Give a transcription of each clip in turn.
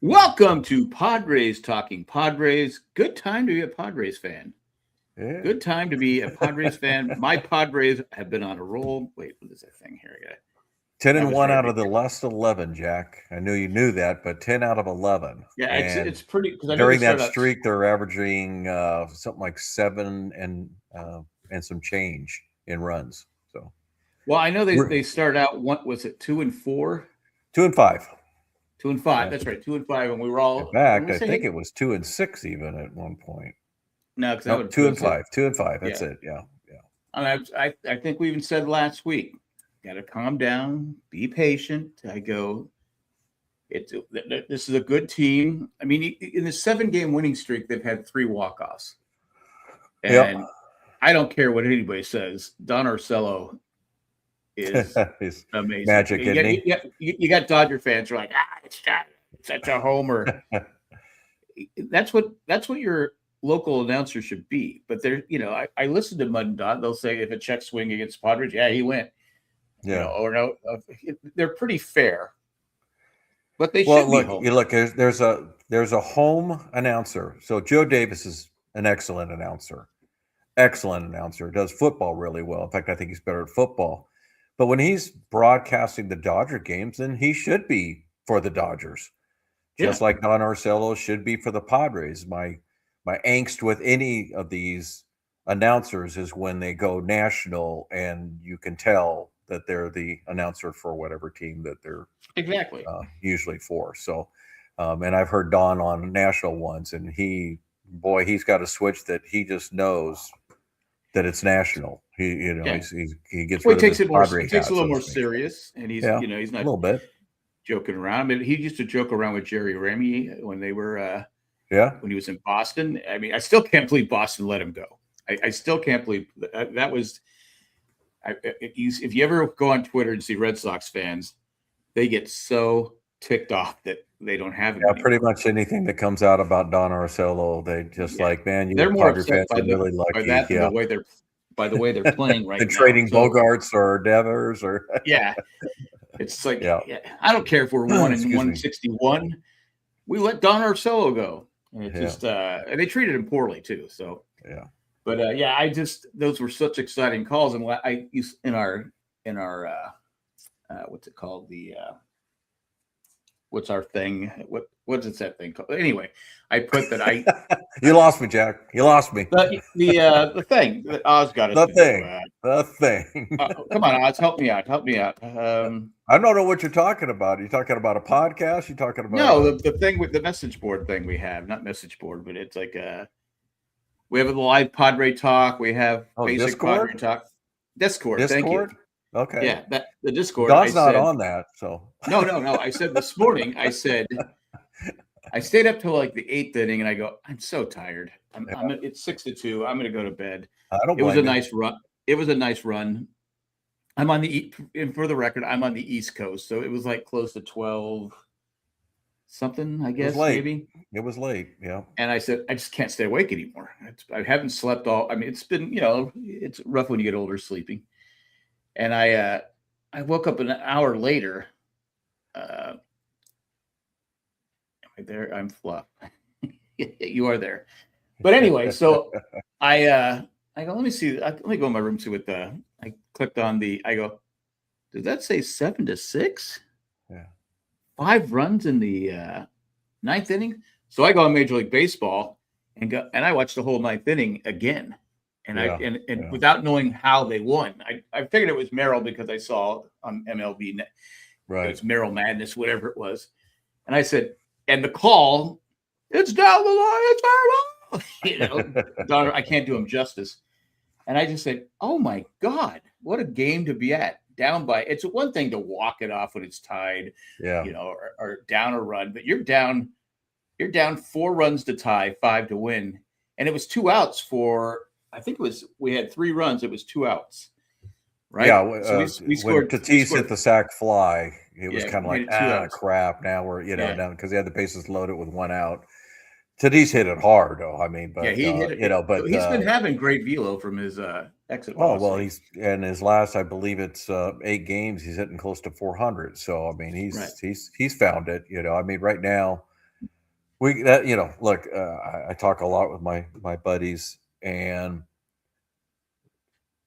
Welcome to Padres Talking Padres. Good time to be a Padres fan. Yeah. Good time to be a Padres fan. My Padres have been on a roll. Wait, what is that thing here? 10 I and was 1 out ready. of the last 11, Jack. I knew you knew that, but 10 out of 11. Yeah, And it's pretty because I know they during that start out. streak, they're averaging something like 7 and some change in runs. So Well, I know we're they started out. What was it? 2-4, 2 and 5. 2-5. Yeah. That's right, 2-5. And we were In all when fact, we I say think hey, it was 2 and 6 even at one point. no, because that No, would 2 put and us at 5. 2 and 5. That's yeah. it. Yeah. Yeah. And I think we even said last week, got to calm down, be patient. I go. This is a good team. I mean, in the 7-game winning streak, they've had 3 walk-offs, Yep. and I don't care what anybody says. Don Orsello is He's amazing. magic, isn't he? You got Dodger fans who are like, it's such a homer. That's what your local announcer should be. But I listen to Mud and Dot. They'll say if a check swing against Padres, yeah, he went. Yeah. Or no, they're pretty fair. But they Well, should be look, home. you look. There's a home announcer. So Joe Davis is an excellent announcer. Excellent announcer. Does football really well. In fact, I think he's better at football. But when he's broadcasting the Dodger games, then he should be for the Dodgers, just like Don Orsello should be for the Padres. My angst with any of these announcers is when they go national, and you can tell that they're the announcer for whatever team that they're Exactly. usually for. So, and I've heard Don on national ones, and he's got a switch that he just knows that it's national. He gets rid of his Padre He takes hat, it a little so to more speak. serious, and he's Yeah, he's a not little bit. joking around. I mean, he used to joke around with Jerry Remy when they were Yeah, when he was in Boston. I mean, I still can't believe Boston let him go. I still can't believe that was. If you ever go on Twitter and see Red Sox fans, they get so ticked off that they don't have him yeah. anymore. Pretty much anything that comes out about Don Orsello, they just like, man, you They're more Padre upset fans are really lucky. that than Yeah, the way they're playing right than now. trading So, Bogarts or Devers or yeah, it's like yeah. I don't care if we're 1 and Excuse me. 161. We let Don Orsello go, and it Yeah. just and they treated him poorly too. So Yeah. but those were such exciting calls, and I used in our what's it called what's our thing? What's that thing called? Anyway, I put that I You lost me, Jack. You lost me. the thing that Oz got us The to thing. do. The thing. Come on, Oz, help me out. I don't know what you're talking about. You're talking about a podcast? You're talking about No, the thing with the message board thing we have, not message board, but it's like we have a live Padre talk. We have basic Discord? Padre talk. Discord. Thank you. Okay. Yeah, the Discord. Don's not on that, so No. I said this morning. I stayed up till like the 8th inning, and I go, I'm so tired. It's 6-2. I'm going to go to bed. I don't It was blame a you. nice run. It was a nice run. I'm on and for the record, I'm on the East Coast, so it was like close to 12 something, I guess, maybe. It was late, yeah. And I said, I just can't stay awake anymore. I haven't slept all. I mean, it's been, it's rough when you get older sleeping. And I woke up an hour later. Am I there? I'm Fluff. You are there. But anyway, so I go, let me see. Let me go in my room, see what I clicked on I go, did that say 7-6? Yeah. 5 runs in the 9th inning. So I go on Major League Baseball and I watched the whole 9th inning again. And without knowing how they won, I figured it was Merrill because I saw on MLB Net, right. It was Merrill Madness, whatever it was. And I said, and the call, it's down the line, it's Merrill. I can't do him justice. And I just said, oh my God, what a game to be at. Down by, it's one thing to walk it off when it's tied, or down a run, but you're down 4 runs to tie, 5 to win. And it was 2 outs for, I think we had 3 runs. It was 2 outs, right? Yeah. So we scored. When Tatis hit the sack fly, it was kind of like, 2 outs. Crap. Now we're, down because they had the bases loaded with 1 out. Tatis hit it hard, though. I mean, but he hit it. But he's been having great velo from his exit. Oh well, he's in his last, I believe it's 8 games. He's hitting close to 400. So I mean, he's found it. I mean, right now, Look, I talk a lot with my buddies, and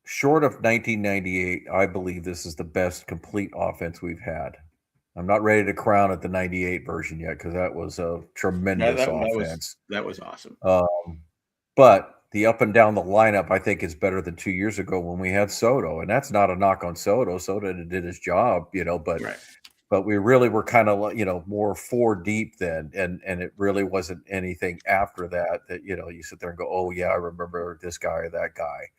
short of 1998, I believe this is the best complete offense we've had. I'm not ready to crown it the 98 version yet because that was a Yeah, tremendous offense. that was awesome. But the up and down the lineup, I think, is better than 2 years ago when we had Soto. And that's not a knock on Soto. Soto did his job, but Right. but we really were kind of more four deep then, and it really wasn't anything after that you sit there and go, oh yeah, I remember this guy or that guy.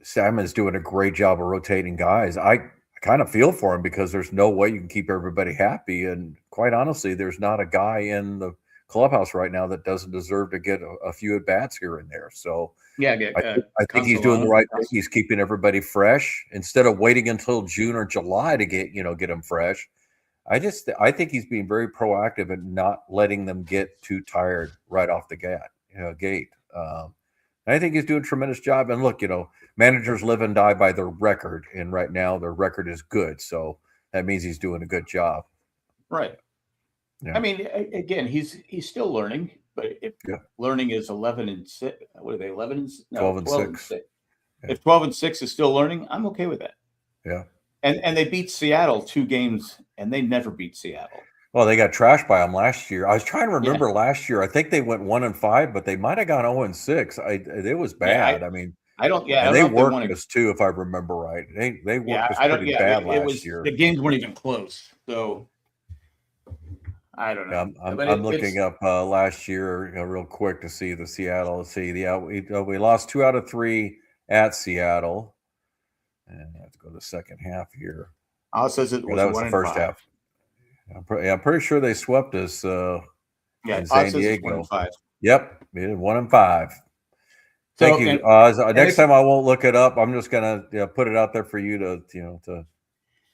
Salmon's doing a great job of rotating guys. I kind of feel for him because there's no way you can keep everybody happy, and quite honestly, there's not a guy in the clubhouse right now that doesn't deserve to get a few at bats here and there. So Yeah, I think he's doing the right thing. He's keeping everybody fresh instead of waiting until June or July to get them fresh. I think he's being very proactive and not letting them get too tired right off the gate. I think he's doing a tremendous job. And look, managers live and die by their record, and right now their record is good. So that means he's doing a good job. Right. Yeah. I mean, again, he's still learning, but if learning is 11-6, what are they? 12 and 6. Yeah. If 12-6 is still learning, I'm okay with that. Yeah. And they beat Seattle 2 games, and they never beat Seattle. Well, they got trashed by them last year. I was trying to remember last year. I think they went 1-5, but they might have gone 0-6. It was bad. I don't. Yeah, and they worked us too, if I remember right. They worked us pretty bad last year. The games weren't even close, so I don't know. I'm looking up last year real quick to see the Seattle. We lost 2 out of 3 at Seattle, and I have to go to the second half here. It says it was that was the first half. I'm pretty sure they swept us. In San Diego. 1-5. Yep, we did 1-5. Thank you. Next time I won't look it up. I'm just gonna put it out there for you to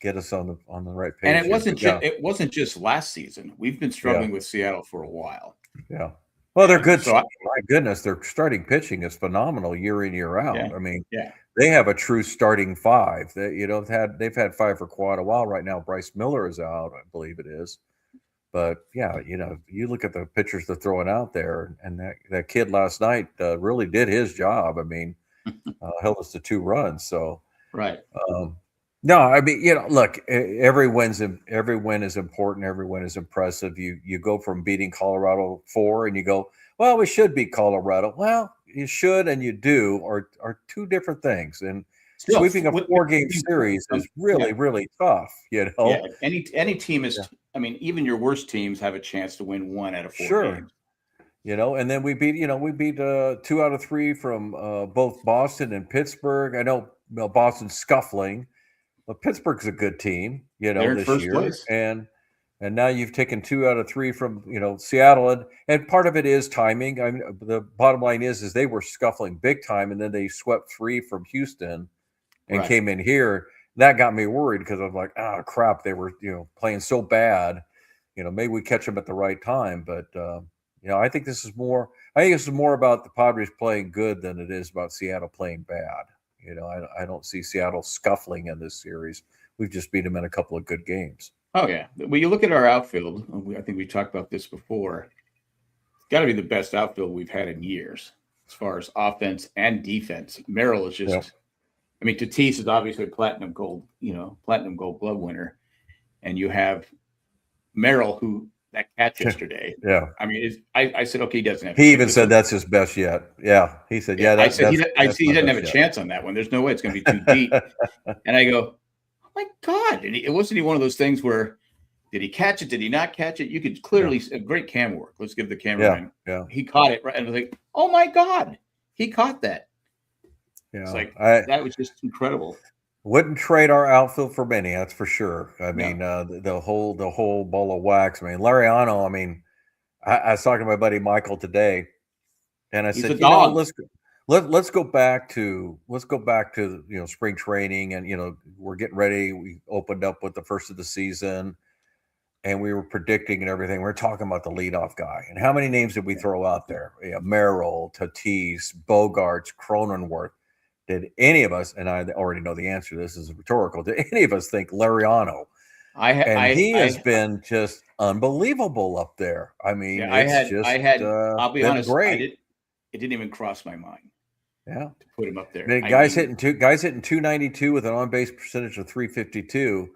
get us on the right page. And it wasn't just last season. We've been struggling with Seattle for a while. Yeah. Well, they're good. My goodness, their starting pitching is phenomenal year in, year out. Yeah. I mean, they have a true starting 5. They've had 5 for quite a while right now. Bryce Miller is out, I believe it is. But you look at the pitchers they're throwing out there, and that kid last night really did his job. I mean, held us to 2 runs. So right. No, I mean, look, every win is important. Every win is impressive. You go from beating Colorado 4 and you go, well, we should beat Colorado. Well, you should and you do are 2 different things. And sweeping a 4-game series is really, really tough. Yeah, any team is. I mean, even your worst teams have a chance to win 1 out of 4 games. And then we beat 2 out of 3 from both Boston and Pittsburgh. I know Boston's scuffling. But Pittsburgh's a good team, They're this first year, place. and now you've taken 2 out of 3 from Seattle, and part of it is timing. I mean, the bottom line is they were scuffling big time, and then they swept 3 from Houston, and came in here. That got me worried because I was like, oh crap, they were playing so bad. Maybe we catch them at the right time, but I think this is more. I think this is more about the Padres playing good than it is about Seattle playing bad. I don't see Seattle scuffling in this series. We've just beat them in a couple of good games. Oh, yeah. When you look at our outfield, I think we talked about this before. It's got to be the best outfield we've had in years as far as offense and defense. Merrill is just I mean, Tatis is obviously a platinum gold glove winner. And you have Merrill, who that catch yesterday. Yeah. I mean, I said, okay, he doesn't have. He even said that's his best yet. Yeah. He said, he doesn't have a chance on that one. There's no way it's going to be too deep. And I go, oh my God. And it wasn't one of those things where, did he catch it? Did he not catch it? You could clearly great camera work. Let's give the cameraman. Yeah. He caught it right. And I was like, oh my God, he caught that. Yeah. It's like, that was just incredible. Wouldn't trade our outfield for many, that's for sure. I mean, the whole ball of wax. I mean, Lariano. I mean, I was talking to my buddy Michael today, and I said, let's go back to spring training, and we're getting ready. We opened up with the first of the season, and we were predicting and everything. We're talking about the leadoff guy, and how many names did we throw out there? Merrill, Tatis, Bogarts, Cronenworth. Did any of us, and I already know the answer to this is rhetorical, did any of us think Lariano And he has I been just unbelievable up there. I mean, yeah, it's just I'll be been honest, great. it didn't even cross my mind Yeah. to put him up I there. mean, I mean, guys hitting 292 with an on base percentage of 352.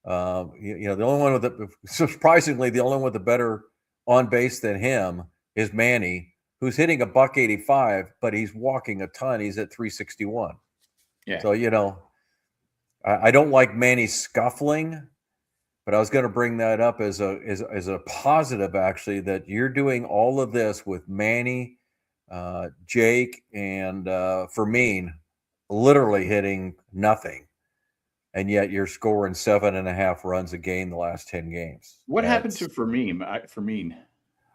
The only one with surprisingly, the only one with a better on base than him is Manny, who's hitting a buck 85, but he's walking a ton. He's at 361. yeah. So, I don't like Manny scuffling, but I was going to bring that up as a positive, actually, that you're doing all of this with Manny, Jake, and Fermin literally hitting nothing, and yet you're scoring 7.5 runs a game the last 10 games. What happened That's to Fermin? Fermin.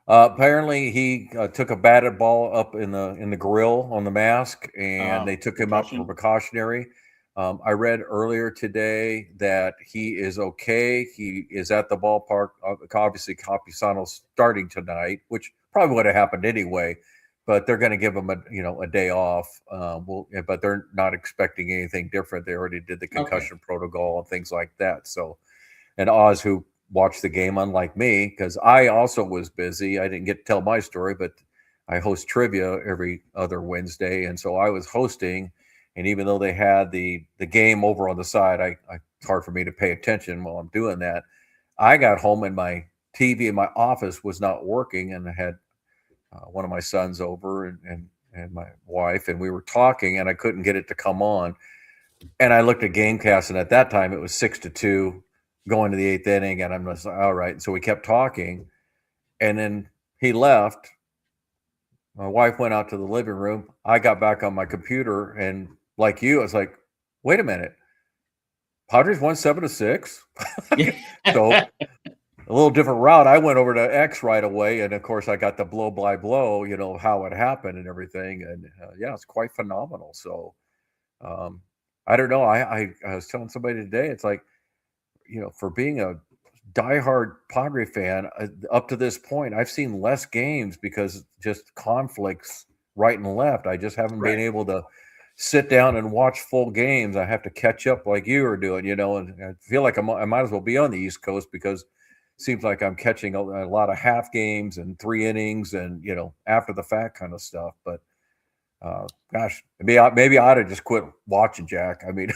apparently he took a batted ball up in the grill on the mask, and they took him out for Concussion. precautionary. I read earlier today that he is okay. He is at the ballpark. Obviously, Capisano's starting tonight, which probably would have happened anyway. But they're going to give him a day off. But they're not expecting anything different. They already did the concussion protocol and things like that. So, and Oz, who watched the game, unlike me, because I also was busy. I didn't get to tell my story, but I host trivia every other Wednesday, and so I was hosting. And even though they had the game over on the side, it's hard for me to pay attention while I'm doing that. I got home and my TV in my office was not working, and I had one of my sons over and my wife, and we were talking, and I couldn't get it to come on. And I looked at Gamecast, and at that time it was 6-2 going to the eighth inning, and I'm just like, all right. So we kept talking, and then he left. My wife went out to the living room. I got back on my computer, and like you, I was like, wait a minute. Padres won 7-6. So a little different route. I went over to X right away, and of course I got the blow by blow, how it happened and everything. And yeah, it's quite phenomenal. So I don't know. I was telling somebody today, it's like, for being a diehard Padre fan, up to this point, I've seen less games because just conflicts right and left. I just haven't been able to sit down and watch full games. I have to catch up like you are doing, and I feel like I might as well be on the East Coast because it seems like I'm catching a lot of half games and 3 innings and, after the fact kind of stuff. But gosh, maybe I ought to just quit watching, Jack. I mean,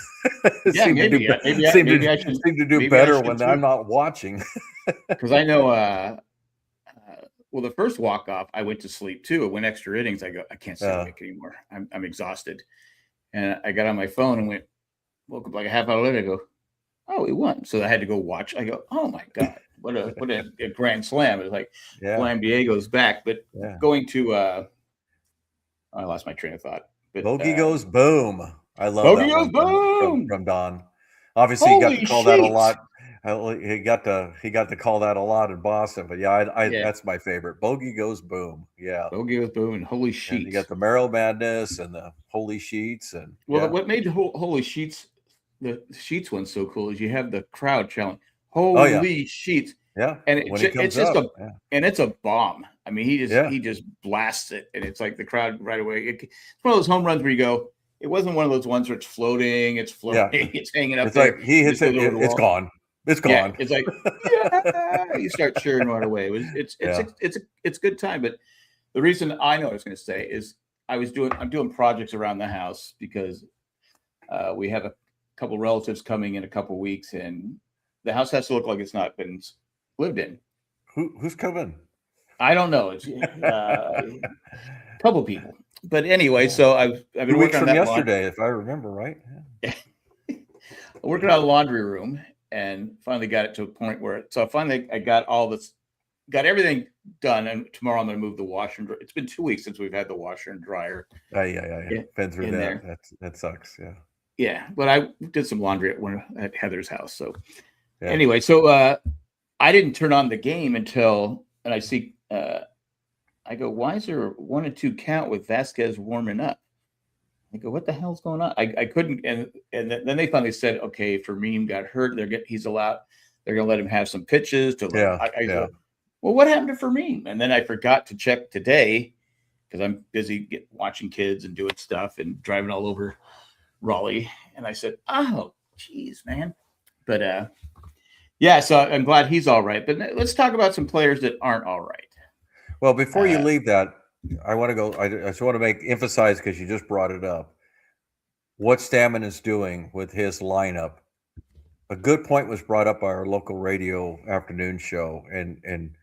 Yeah, seem maybe I should to do better when I'm not watching. Because I know. Well, the first walk off, I went to sleep too. It went extra innings. I go, I can't sit awake anymore. I'm exhausted, and I got on my phone and woke up like a half hour later. I go, oh, we won. So I had to go watch. I go, oh my god, what a grand slam! It was like Blam Diego's back. But going to, I lost my train of thought. But Bogey goes boom. I love Bogey that goes one boom from Don. Obviously, he got to call that a lot. He got to call that a lot in Boston. But yeah, that's my favorite. Bogey goes boom. Yeah, Bogey goes boom and holy sheets. And you got the Merrill Madness and the holy sheets and what made the holy sheets, the sheets one so cool is you have the crowd challenge. Holy sheets. Yeah, and it's just and it's a bomb. I mean, he just blasts it, and it's like the crowd right away. It's one of those home runs where you go. It wasn't one of those ones where it's floating, it's it's hanging up. It's there. Like he hits it, it's gone. It's gone. Yeah, it's like you start cheering right away. It's good time. But the reason I know what I was going to say is I'm doing projects around the house because we have a couple relatives coming in a couple weeks, and the house has to look like it's not been lived in. Who's coming? I don't know. It's a couple people, but anyway. So I've been working on that yesterday, if I remember right. Yeah. Working on the laundry room, and finally got it to a point where. So finally, I got got everything done, and tomorrow I'm going to move the washer and dryer. It's been 2 weeks since we've had the washer and dryer. Yeah. Been through that. That sucks. Yeah. Yeah, but I did some laundry at Heather's house. So anyway, so I didn't turn on the game until, and I see. I go, why is there a 1-2 count with Vasquez warming up? I go, what the hell's going on? I couldn't, and then they finally said, okay, Fermin got hurt. He's allowed. They're going to let him have some pitches. I go, well, what happened to Fermin? And then I forgot to check today because I'm busy watching kids and doing stuff and driving all over Raleigh. And I said, oh, geez, man. But Yeah, so I'm glad he's all right. But let's talk about some players that aren't all right. Well, before you Uh, leave that, I want to go. I just want to emphasize because you just brought it up. What Stammen is doing with his lineup. A good point was brought up by our local radio afternoon show, and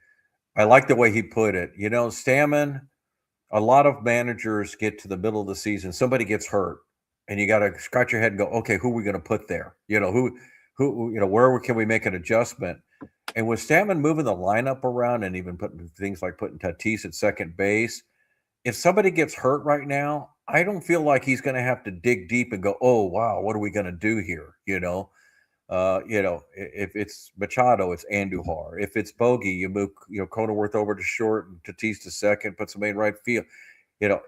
I like the way he put it. You know, Stammen. A lot of managers get to the middle of the season, somebody gets hurt, and you got to scratch your head and go, okay, who are we going to put there? You know, where can we make an adjustment? And with Stammen moving the lineup around and even putting things like putting Tatis at second base, if somebody gets hurt right now, I don't feel like he's going to have to dig deep and go, oh wow, what are we going to do here? If it's Machado, it's Andujar. If it's Bogey, you move, Cronenworth over to short and Tatis to second, put somebody in right field.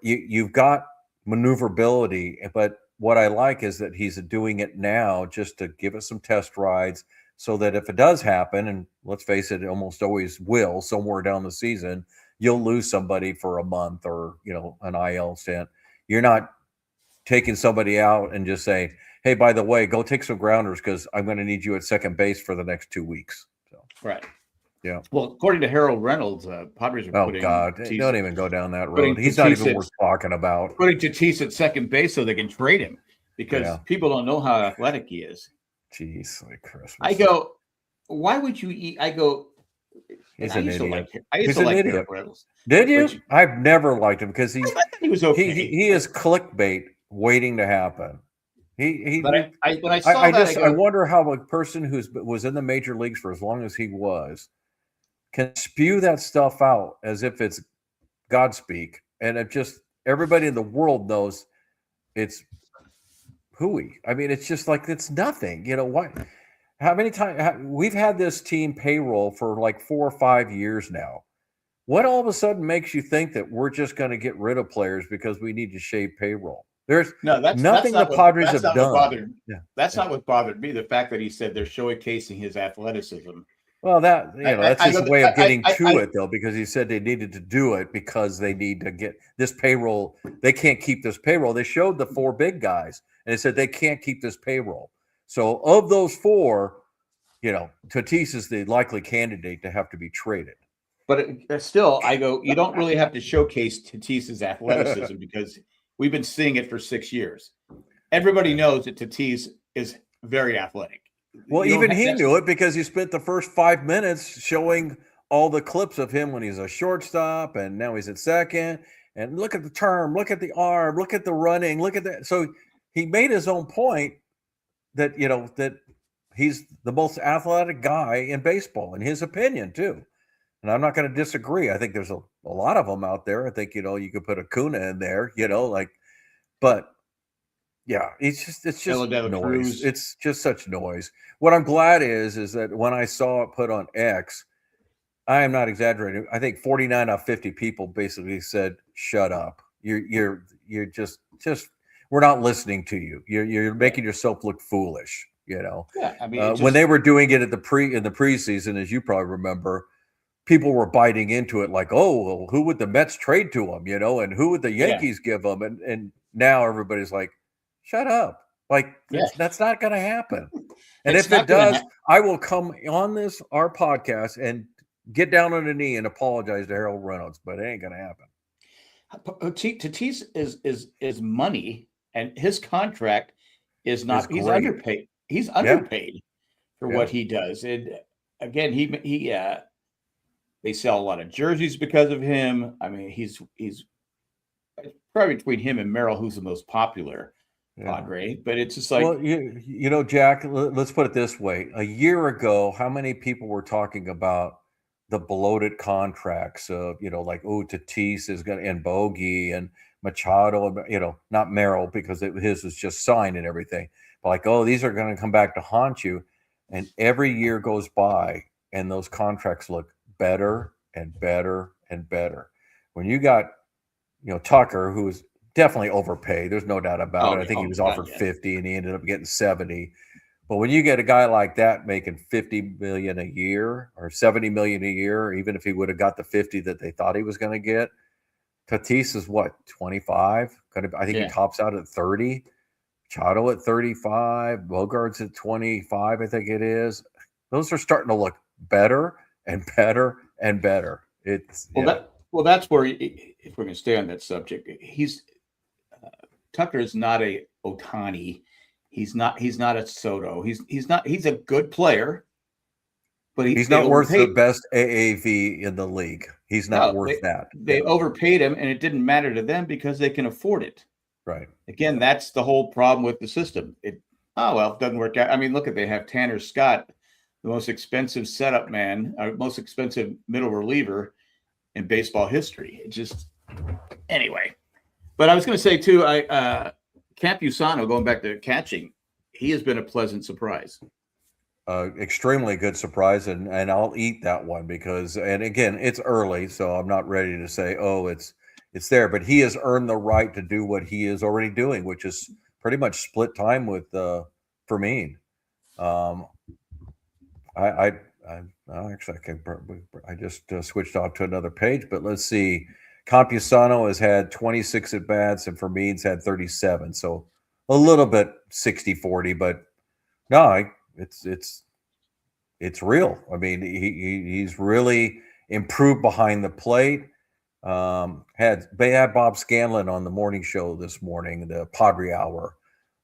You've got maneuverability, but what I like is that he's doing it now just to give us some test rides so that if it does happen, and let's face it, it almost always will somewhere down the season, you'll lose somebody for a month or, an IL stint. You're not taking somebody out and just saying, hey, by the way, go take some grounders because I'm going to need you at second base for the next 2 weeks. So, right. Yeah. Well, according to Harold Reynolds, Padres are putting. God, don't even go down that road. He's not even worth talking about. Putting Tatis at second base so they can trade him because people don't know how athletic he is. Jeez, like Christmas. I go, why would you eat? I go, he's an idiot. I used to like Harold Reynolds. Did you? I've never liked him because he was okay. He is clickbait waiting to happen. When I saw I wonder how a person who was in the major leagues for as long as he was can spew that stuff out as if it's Godspeak, and it just everybody in the world knows it's hooey. I mean, it's just like it's nothing. What? How many times we've had this team payroll for like 4 or 5 years now? What all of a sudden makes you think that we're just going to get rid of players because we need to shave payroll? There's nothing the Padres have done. That's not what bothered me. The fact that he said they're showcasing his athleticism. Well, that's his way of getting to it, though, because he said they needed to do it because they need to get this payroll. They can't keep this payroll. They showed the 4 big guys, and they said they can't keep this payroll. So of those 4, Tatis is the likely candidate to have to be traded. But still, I go, you don't really have to showcase Tatis's athleticism because we've been seeing it for 6 years. Everybody knows that Tatis is very athletic. Well, even he knew it because he spent the first 5 minutes showing all the clips of him when he's a shortstop and now he's at second. And look at the term, look at the arm, look at the running, look at that. So he made his own point that, that he's the most athletic guy in baseball, in his opinion, too. And I'm not going to disagree. I think there's a lot of them out there. I think, you could put Acuna in there, but yeah, it's just noise. It's just such noise. What I'm glad is that when I saw it put on X, I am not exaggerating. I think 49 out of 50 people basically said, "Shut up. You're just we're not listening to you. You're making yourself look foolish." Yeah, I mean, when they were doing it in the preseason, as you probably remember, people were biting into it like, "Oh, well, who would the Mets trade to him?" And who would the Yankees give them? And now everybody's like, shut up. That's not going to happen. And if it does, I will come on our podcast and get down on a knee and apologize to Harold Reynolds, but it ain't going to happen. Tatis is money, and his contract is not. He's underpaid. He's underpaid for what he does. And again, they sell a lot of jerseys because of him. I mean, he's probably between him and Merrill, who's the most popular Padre. But it's just like, well, Jack, let's put it this way. A year ago, how many people were talking about the bloated contracts of, Tatis is going to, and Bogey and Machado, not Merrill because his was just signed and everything. But like, oh, these are going to come back to haunt you. And every year goes by and those contracts look better and better and better. When you got, Tucker, who was definitely overpaid, there's no doubt about it. I think he was offered 50 and he ended up getting 70. But when you get a guy like that making 50 million a year or 70 million a year, even if he would have got the 50 that they thought he was going to get, Tatis is what, 25? I think he tops out at 30. Machado at 35. Bogart's at 25, I think it is. those are starting to look better and better and better. It's that's where, if we're going to stay on that subject, Tucker is not a Otani. He's not a Soto. He's a good player, but he's not worth the best AAV in the league. He's not worth that. They overpaid him, and it didn't matter to them because they can afford it. Right. Again, that's the whole problem with the system. It doesn't work out. I mean, look they have Tanner Scott, the most expensive setup man, most expensive middle reliever in baseball history. It just anyway. But I was going to say too, Campusano, going back to catching, he has been a pleasant surprise. Extremely good surprise, and I'll eat that one because, and again, it's early, so I'm not ready to say, oh, it's there, but he has earned the right to do what he is already doing, which is pretty much split time with Fermin. I just switched off to another page, but let's see. Campusano has had 26 at bats, and Fermin's had 37, so a little bit 60-40, but no, it's real. I mean, he's really improved behind the plate. They had Bob Scanlon on the morning show this morning, the Padre Hour,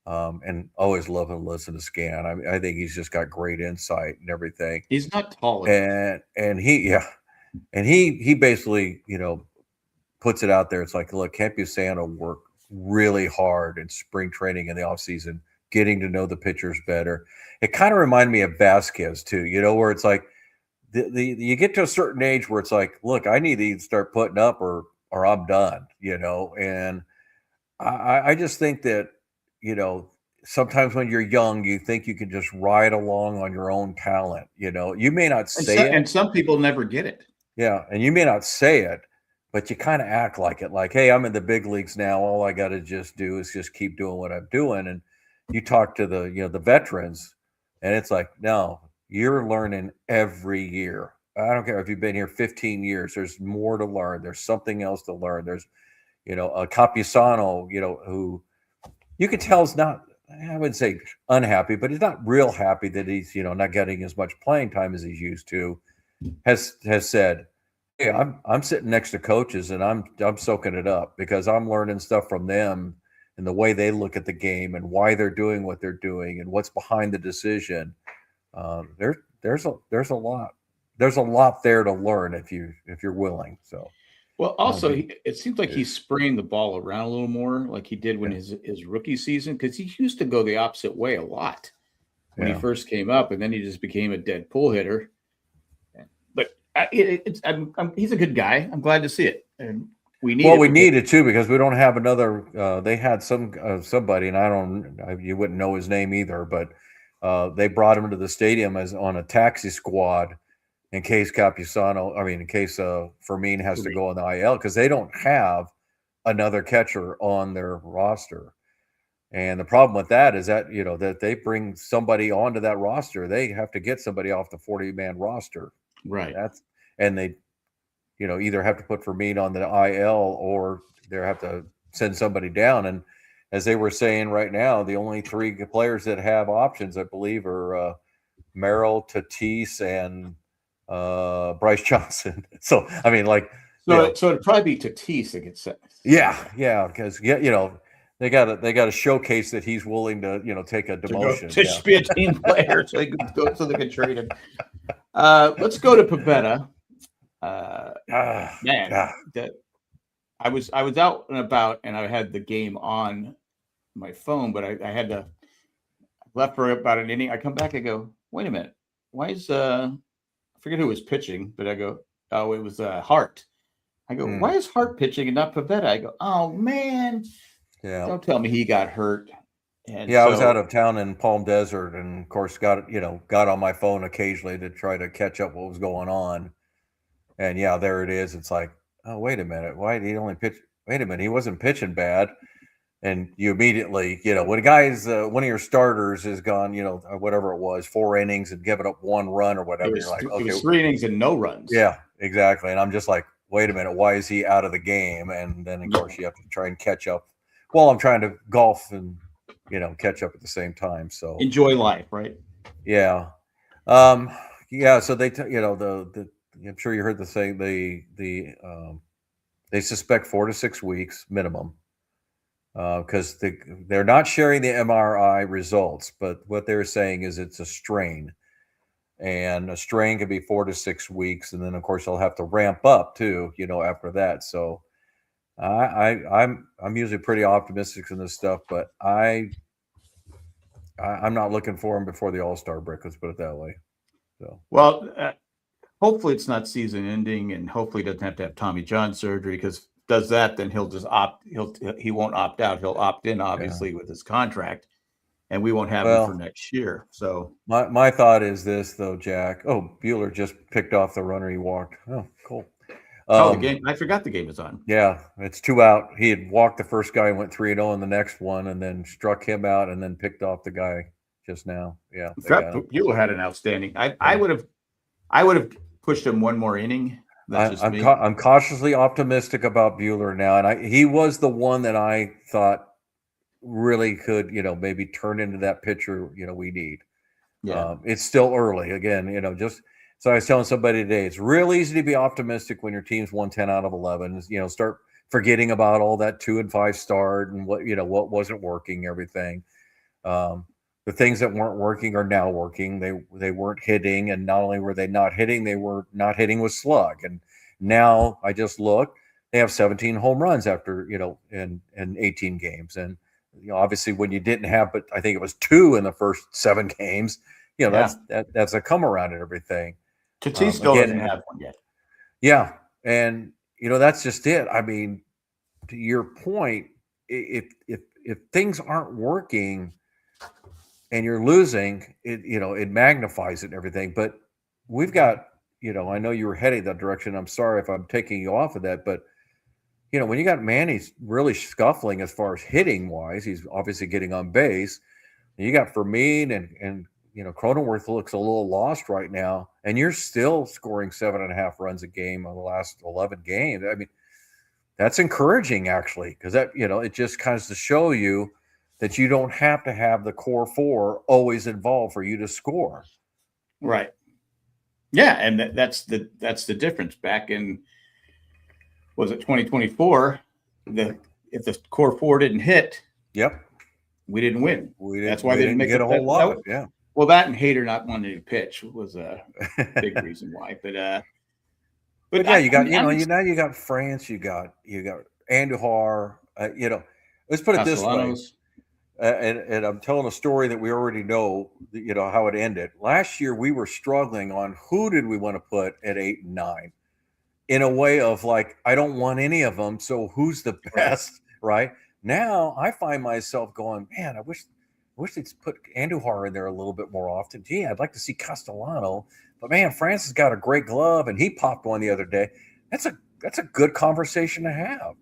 and always love to listen to Scan. I think he's just got great insight and everything. He's not tall, and he basically puts it out there. It's like, look, Campusano worked really hard in spring training in the offseason, getting to know the pitchers better. It kind of reminded me of Vasquez too, where it's like you get to a certain age where it's like, look, I need to either start putting up or I'm done, and I just think that, sometimes when you're young, you think you can just ride along on your own talent. You may not say it. And some people never get it. Yeah. And you may not say it, but you kind of act like it, like, hey, I'm in the big leagues now. All I got to just do is just keep doing what I'm doing. And you talk to the veterans, and it's like, no, you're learning every year. I don't care if you've been here 15 years. There's more to learn. There's something else to learn. There's, a Campusano, who you could tell is not, I wouldn't say unhappy, but he's not real happy that he's, not getting as much playing time as he's used to, has said, hey, I'm sitting next to coaches and I'm soaking it up because I'm learning stuff from them and the way they look at the game and why they're doing what they're doing and what's behind the decision. There's a lot there to learn if you're willing. So, well, also it seems like he's spraying the ball around a little more, like he did when his rookie season, because he used to go the opposite way a lot when he first came up, and then he just became a dead pull hitter. But he's a good guy. I'm glad to see it, and we need it too because we don't have another. They had somebody, and you wouldn't know his name either, but they brought him to the stadium as on a taxi squad in case Fermin has to go on the IL because they don't have another catcher on their roster. And the problem with that is that that they bring somebody onto that roster, they have to get somebody off the 40-man roster, right? And they either have to put Fermin on the IL or they have to send somebody down. And as they were saying right now, the only three players that have options, I believe, are Merrill, Tatis, and Bryce Johnson. So I mean, so it'd probably be Tatis that gets set. Yeah, because they got to showcase that he's willing to take a demotion to be a team player, so they can trade him. Let's go to Pivetta. I was out and about, and I had the game on my phone, but I had to left for about an inning. I come back, I go, wait a minute, why is I forget who was pitching, but I go, oh, it was Hart. I go, why is Hart pitching and not Pivetta? I go, oh man, don't tell me he got hurt. And I was out of town in Palm Desert, and of course got on my phone occasionally to try to catch up what was going on. And there it is. It's like, oh, wait a minute. Why did he only pitch? Wait a minute. He wasn't pitching bad. And you immediately, when a guy's one of your starters is gone, whatever it was, 4 innings and giving up 1 run or whatever. You're like, okay, it was 3 innings and no runs. Yeah, exactly. And I'm just like, wait a minute. Why is he out of the game? And then, of course, you have to try and catch up. Well, I'm trying to golf and, catch up at the same time. So enjoy life, right? Yeah. Yeah. So the I'm sure you heard the saying they suspect 4 to 6 weeks minimum because they're not sharing the MRI results, but what they're saying is it's a strain, and a strain could be 4 to 6 weeks, and then of course they'll have to ramp up too, after that. So I'm usually pretty optimistic in this stuff, but I'm not looking for him before the All-Star break. Let's put it that way. So Well, hopefully it's not season ending, and hopefully he doesn't have to have Tommy John surgery, because does that, then he'll just he won't opt out. He'll opt in, obviously, with his contract, and we won't have him for well, next year. So my thought is this though, Jack. Oh, Bueller just picked off the runner he walked. Oh, cool. the game, I forgot the game is on. Yeah, it's 2 out. He had walked the first guy and went 3-0 in the next one, and then struck him out, and then picked off the guy just now. Yeah, In fact, Bueller had an outstanding. I would have pushed him one more inning. That's just me. I'm cautiously optimistic about Bueller now, and he was the one that I thought really could, maybe turn into that pitcher, we need. Yeah. It's still early. Again, just so I was telling somebody today, it's real easy to be optimistic when your team's won 10 out of 11. Start forgetting about all that 2 and 5 start and what wasn't working, everything. The things that weren't working are now working. They weren't hitting, and not only were they not hitting, they were not hitting with slug. And now I just looked, they have 17 home runs after, in 18 games. And obviously when you didn't have, but I think it was 2 in the first 7 games, that's a come around and everything. Tatis still doesn't have one yet. Yeah. And, that's just it. I mean, to your point, if things aren't working and you're losing, it magnifies it and everything. But we've got, I know you were heading that direction. I'm sorry if I'm taking you off of that, but when you got Manny's really scuffling as far as hitting wise, he's obviously getting on base. You got Fermin and Cronenworth looks a little lost right now, and you're still scoring 7.5 runs a game on the last 11 games. I mean, that's encouraging actually, because that it just kind of to show you that you don't have to have the core 4 always involved for you to score. Right. Yeah, and that's the difference. Back in, was it 2024? If the core 4 didn't hit, yep, we didn't win. That's why they didn't make get a whole lot. Yeah. Well, that and Hader not wanting to pitch was a big reason why. But yeah, you got now you got France, you got Andujar. Let's put it this way. And I'm telling a story that we already know, how it ended. Last year, we were struggling on who did we want to put at 8 and 9, in a way of like, I don't want any of them. So who's the best, right? Now I find myself going, man, I wish they'd put Andujar in there a little bit more often. Gee, I'd like to see Castellano, but man, France has got a great glove, and he popped one the other day. That's a good conversation to have,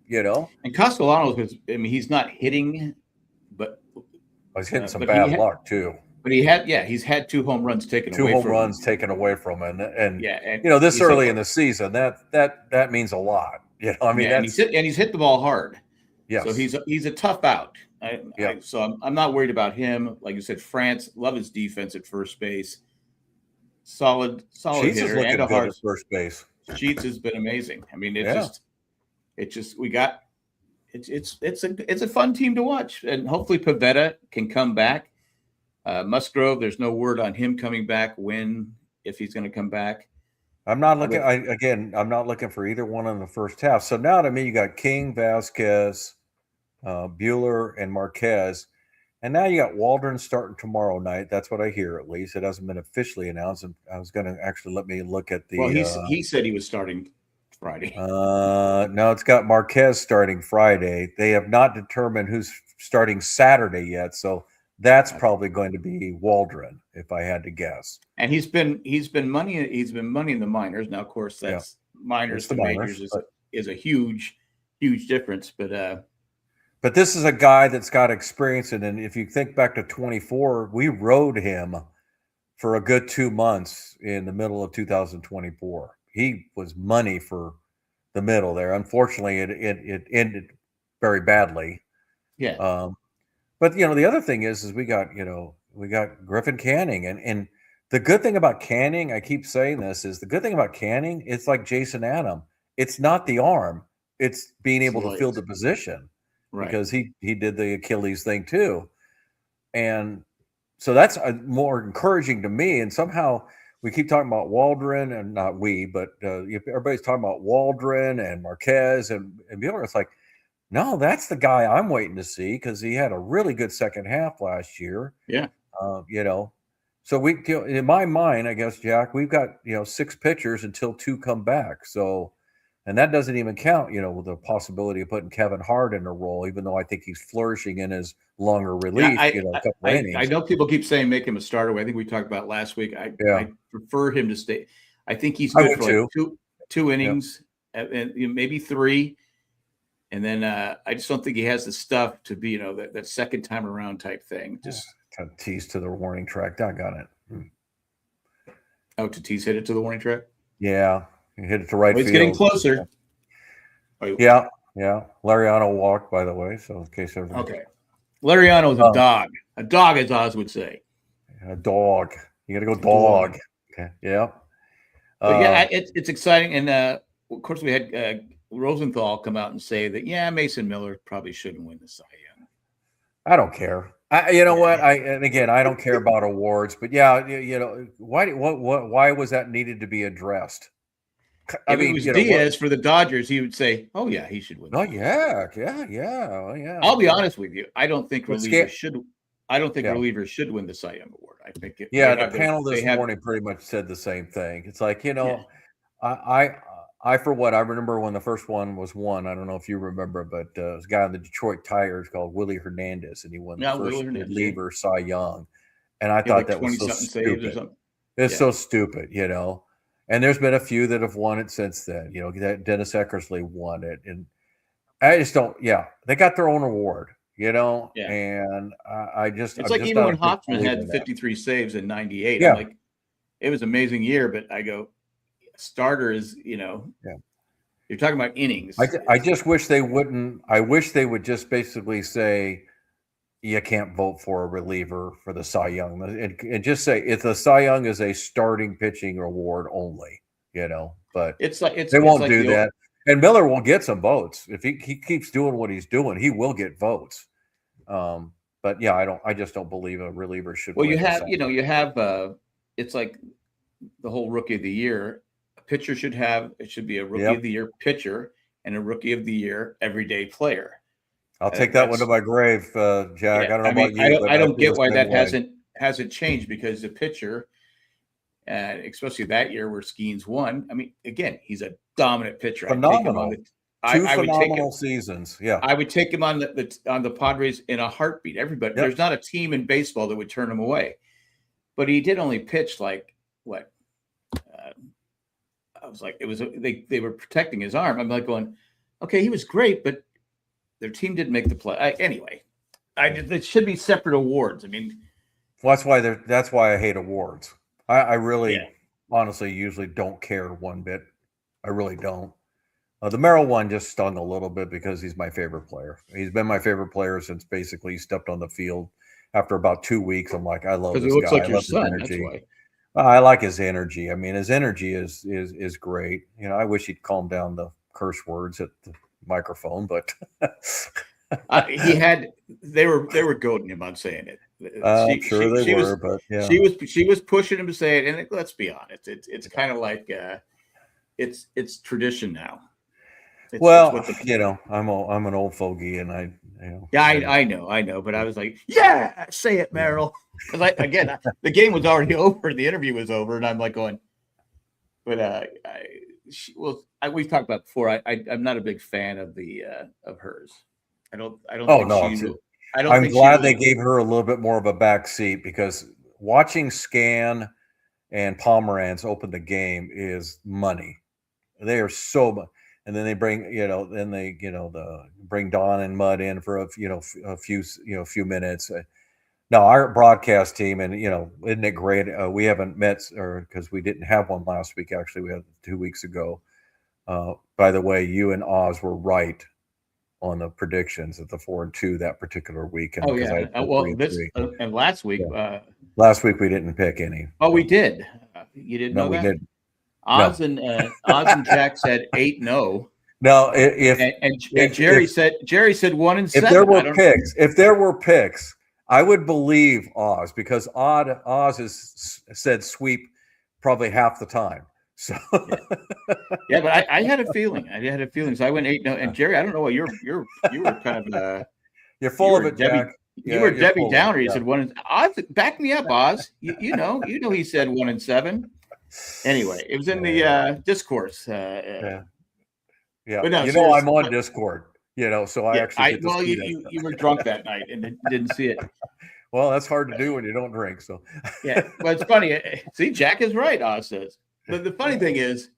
And Castellano, he's not hitting, but he's hitting some bad luck too. But he's had 2 home runs taken away from him. 2 home runs taken away from him, and this early in the season, that means a lot. And he's hit the ball hard. Yeah. So he's a tough out. So I'm not worried about him. Like you said, France, love his defense at first base. Solid Sheets hitter. Is looking good at first base. Sheets has been amazing. I mean, it's a fun team to watch, and hopefully Pivetta can come back. Musgrove, there's no word on him coming back, if he's going to come back. I'm not looking. I'm not looking for either one in the first half. So now to me, you got King, Vasquez, Bueller, and Marquez, and now you got Waldron starting tomorrow night. That's what I hear. At least it hasn't been officially announced. And I was going to actually let me look at the. Well, he said he was starting Friday. No, it's got Marquez starting Friday. They have not determined who's starting Saturday yet, so that's probably going to be Waldron, if I had to guess. And he's been money in the minors. Now, of course, that's minors to majors is a huge difference. But this is a guy that's got experience, and if you think back to 24, we rode him for a good 2 months in the middle of 2024. He was money for the middle there. Unfortunately, it ended very badly. Yeah. But the other thing is we got Griffin Canning, and The good thing about Canning, I keep saying this, is the good thing about Canning, it's like Jason Adam. It's not the arm, it's being It's able to field legs. the position Right. because he did the Achilles thing too. And so that's more encouraging to me. And somehow we keep talking about Waldron, and not we, but everybody's talking about Waldron and Marquez and Mueller. It's like, no, that's the guy I'm waiting to see because he had a really good second half last year. Yeah. So we, in my mind, I guess, Jack, we've got 6 pitchers until 2 come back. So, and that doesn't even count, with the possibility of putting Kevin Hart in a role, even though I think he's flourishing in his longer relief. Yeah, A couple innings. I know people keep saying make him a starter. I think we talked about last week. I prefer him to stay. I think he's good for like two innings, and maybe 3. And then I just don't think he has the stuff to be, that second time around type thing. Just kind of tease to the warning track. I got it. Oh, Tatis hit it to the warning track? Yeah. He hit it to right field. He's getting closer. Yeah. Lariano walked, by the way. So in case everybody. Okay. Lariano is a dog. A dog, as Oz would say. A dog. You got to go dog. Okay. Yeah. But it's exciting. And of course, we had Rosenthal come out and say that, Mason Miller probably shouldn't win the Cy Young. I don't care. What? I don't care about awards, but why was that needed to be addressed? If it was Diaz for the Dodgers, he would say, "Oh yeah, he should win." Oh yeah. I'll be honest with you. I don't think relievers should. I don't think relievers should win the Cy Young award. I think the panel this morning pretty much said the same thing. It's like I for what I remember when the first one was won. I don't know if you remember, but this guy on the Detroit Tigers called Willie Hernandez, and he won the first reliever Cy Young. And I thought that was so stupid. It's so stupid, And there's been a few that have won it since then. Dennis Eckersley won it, and I just don't. Yeah, they got their own award, And I just it's like even when Hoffman had 53 saves in '98. Yeah, I'm like, it was an amazing year, but I go. Starter is, you're talking about innings. I just wish they wouldn't. I wish they would just basically say, you can't vote for a reliever for the Cy Young, and just say if the Cy Young is a starting pitching award only, But they won't do that. And Miller will get some votes if he keeps doing what he's doing. He will get votes. But I just don't believe a reliever should. Well, you have it's like the whole Rookie of the Year. Pitcher should be a Rookie of the Year pitcher and a Rookie of the Year everyday player. I'll take that one to my grave, Jack. Yeah, I don't know about you. I don't get why that hasn't changed, because the pitcher, especially that year where Skeens won. I mean, again, he's a dominant pitcher. Phenomenal. Two phenomenal seasons. Yeah, I would take him on the Padres in a heartbeat. Everybody, there's not a team in baseball that would turn him away. But he did only pitch like what? I was like, it was they were protecting his arm. I'm like going, okay, he was great, but their team didn't make the play. Anyway, it should be separate awards. I mean, well, that's why I hate awards. I really, honestly, usually don't care one bit. I really don't. The Merrill one just stung a little bit because he's my favorite player. He's been my favorite player since basically he stepped on the field. After about 2 weeks, I'm like, I love this guy. Looks like I your love son, his energy. that's why. I like his energy. I mean, his energy is great. I wish he'd calm down the curse words at the microphone, but they were goading him on saying it. I'm sure they were, but yeah, she was pushing him to say it, and let's be honest, it's kind of like it's tradition now. I'm an old fogey, and I know, but I was like, say it, Merrill, because the game was already over, the interview was over, and I'm like going, but we've talked about before. I'm not a big fan of of hers. I don't. I'm glad they gave her a little bit more of a back seat, because watching Scan and Pomeranz open the game is money. They are so much. And then they bring, bring Don and Mudd in for a few minutes. Now our broadcast team, and isn't it great? We haven't met, because we didn't have one last week. Actually, we had 2 weeks ago. By the way, you and Oz were right on the predictions at the 4-2 that particular week, and Oh because I yeah. had the Well, 3-3. and last week. Yeah. Last week we didn't pick any. Oh, we did. You didn't No, know we that? didn't. Oz No. and Oz and Jack said 8-0. No, And Jerry said 1-7. there were I don't. if there were picks, I would believe Oz, because Oz has said sweep probably half the time. So Yeah, but I had a feeling. I had a feeling. So I went 8-0. And Jerry, I don't know what you were kind of you're full of it, Jack. You were Debbie Downer. You yeah. said 1. Oz, back me up, Oz. You know he said 1-7. Anyway, it was in the discourse. Yeah. But no, I'm on Discord. So I actually get to see that. You were drunk that night and didn't see it. Well, that's hard to do when you don't drink. So yeah, well, it's funny. See, Jack is right. Oz says. But the funny thing is,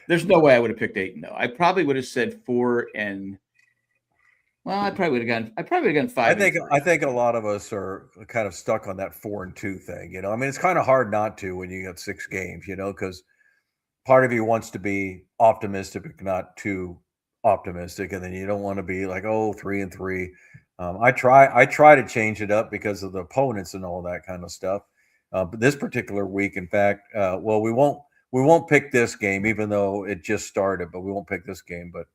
there's no way I would have picked 8-0. I probably would have said 4 and. Well, I probably would have gone 5. I think a lot of us are kind of stuck on that 4-2 thing. I mean, it's kind of hard not to when you got 6 games. Because part of you wants to be optimistic, but not too optimistic, and then you don't want to be like, 3-3. I try to change it up because of the opponents and all that kind of stuff. But this particular week, in fact, we won't pick this game, even though it just started. But we won't pick this game. But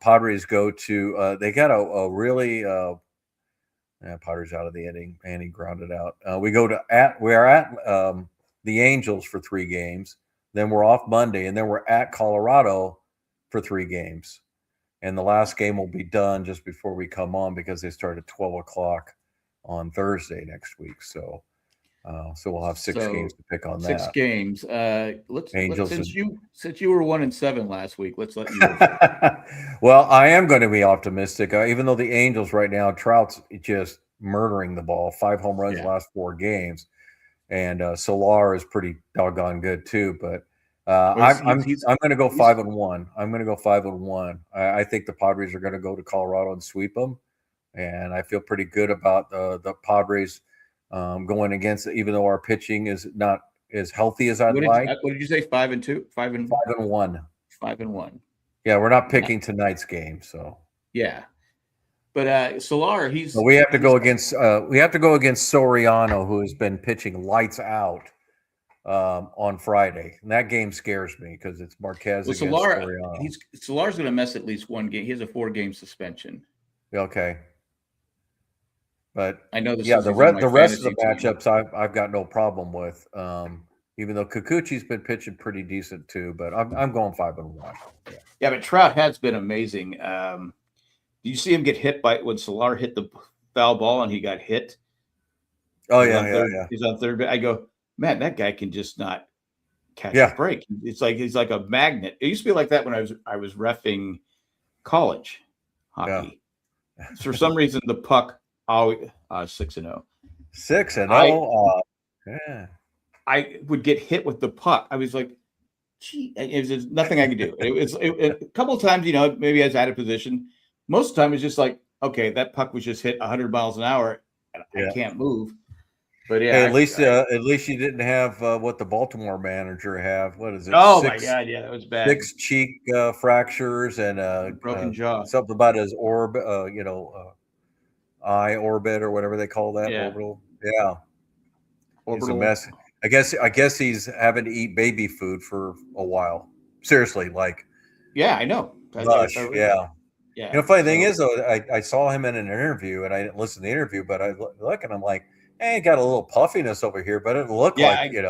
Padres go to they got a really Padres out of the inning. Manny grounded out. We're at the Angels for 3 games. Then we're off Monday, and then we're at Colorado for 3 games. And the last game will be done just before we come on, because they start at 12 o'clock on Thursday next week. So we'll have 6 games to pick on that. 6 games. Angels since you were 1-7 last week, let's let you. Well, I am going to be optimistic, even though the Angels right now, Trout's just murdering the ball, 5 home runs the last 4 games, and Solar is pretty doggone good too. But I'm going to go 5-1. I'm going to go 5-1. I think the Padres are going to go to Colorado and sweep them, and I feel pretty good about the Padres. Going against it, even though our pitching is not as healthy as I'd like. What did you say? 5-2? 5-1. 5-1. Yeah, we're not picking tonight's game, so yeah. But Solar, we have to go against Soriano, who has been pitching lights out on Friday, and that game scares me because it's Marquez against Soriano. Solar's going to miss at least 1 game. He has a 4-game suspension. Okay. But I know this. Yeah, the rest of the matchups I've got no problem with. Even though Kikuchi's been pitching pretty decent too, but I'm going 5-1. Yeah, but Trout has been amazing. Do you see him get hit when Solar hit the foul ball and he got hit? Oh yeah. He's on third. I go, man, that guy can just not catch a break. It's like he's like a magnet. It used to be like that when I was reffing college hockey. Yeah. For some reason, the puck. 6-0. 6-0. Yeah. I would get hit with the puck. I was like, gee, there's nothing I could do. A couple of times, maybe I was out of position. Most of the time, it's just like, okay, that puck was just hit 100 miles an hour, and I can't move. But yeah, hey, at least you didn't have what the Baltimore manager have. What is it? Oh my God, yeah, that was bad. 6 cheek fractures and broken jaw. Something about his orb, eye orbit or whatever they call that. Orbital. Yeah. Orbital. He's a mess. I guess he's having to eat baby food for a while. Seriously, like. Yeah, I know. Yeah. Funny thing is though, I saw him in an interview and I didn't listen to the interview, but I look and I'm like, hey, got a little puffiness over here, but it looked like, I figured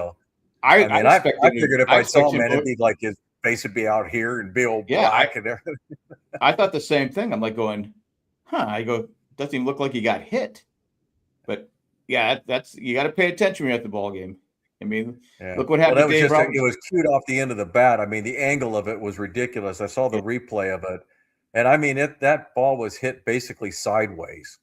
if I saw him, it'd be like his face would be out here and be all black and everything. I thought the same thing. I'm like going, I go, doesn't even look like he got hit. But yeah, you got to pay attention when you're at the ball game. I mean, look what happened. It was cute off the end of the bat. I mean, the angle of it was ridiculous. I saw the replay of it, and I mean, that ball was hit basically sideways.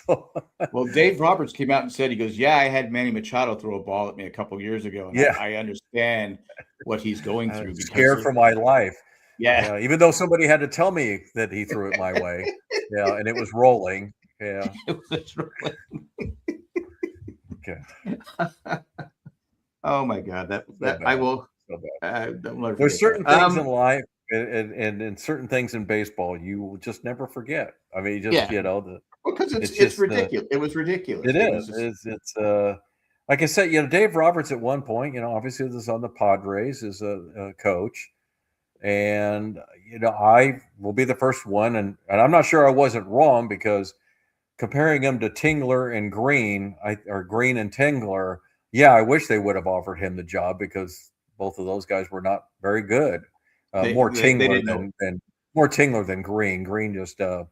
Well, Dave Roberts came out and said, he goes, yeah, I had Manny Machado throw a ball at me a couple of years ago, and I understand what he's going through. I'm scared for my life. Yeah. Even though somebody had to tell me that he threw it my way. Yeah, and it was rolling. Yeah. It was rolling. Okay. Oh my God, that I will. There's certain things in life. and in certain things in baseball, you will just never forget. I mean, Yeah, because it's it's just ridiculous. It was ridiculous. it It is. was just, It's like I said, Dave Roberts at one point, obviously this is on the Padres as a coach, and I will be the first one, and I'm not sure I wasn't wrong because comparing him to Tingler and Green, or Green and Tingler, yeah, I wish they would have offered him the job because both of those guys were not very good. More they Tingler didn't know. than more Tingler than Green. Green just I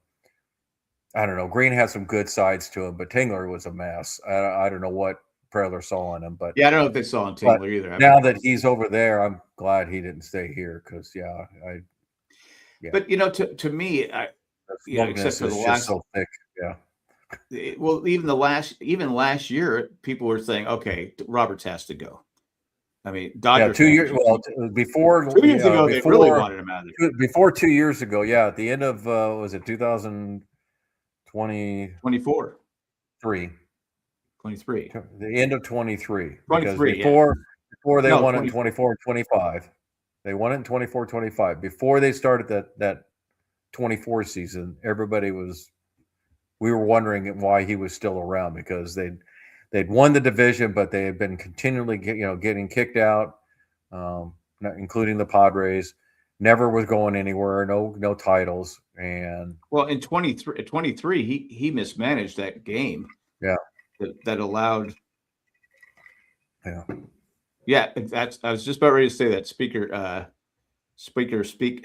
don't know. Green had some good sides to him, but Tingler was a mess. I don't know what Preller saw in him, but Yeah, I don't know if they saw on but Tingler either. now that he's over there, I'm glad he didn't stay here because yeah. But to me, The except smugness for the is just last, so thick. Yeah. well, even last year, people were saying, okay, Roberts has to go. I mean, Yeah, Dodger 2 years. fans, Well, before 2 years ago, they really wanted him out of there. before 2 years ago. Yeah, at the end of was it 2023? 24, 23, The end of 23. Because 23, yeah. before they No, won it in 24. 24 and 25. They won it in 24, 25. Before they started that 24 season, we were wondering why he was still around because they'd won the division, but they had been continually getting kicked out, including the Padres. Never was going anywhere. No titles. And Well, in 23, he mismanaged that game. Yeah. That allowed. Yeah. Yeah, I was just about ready to say that. Speaker speaking.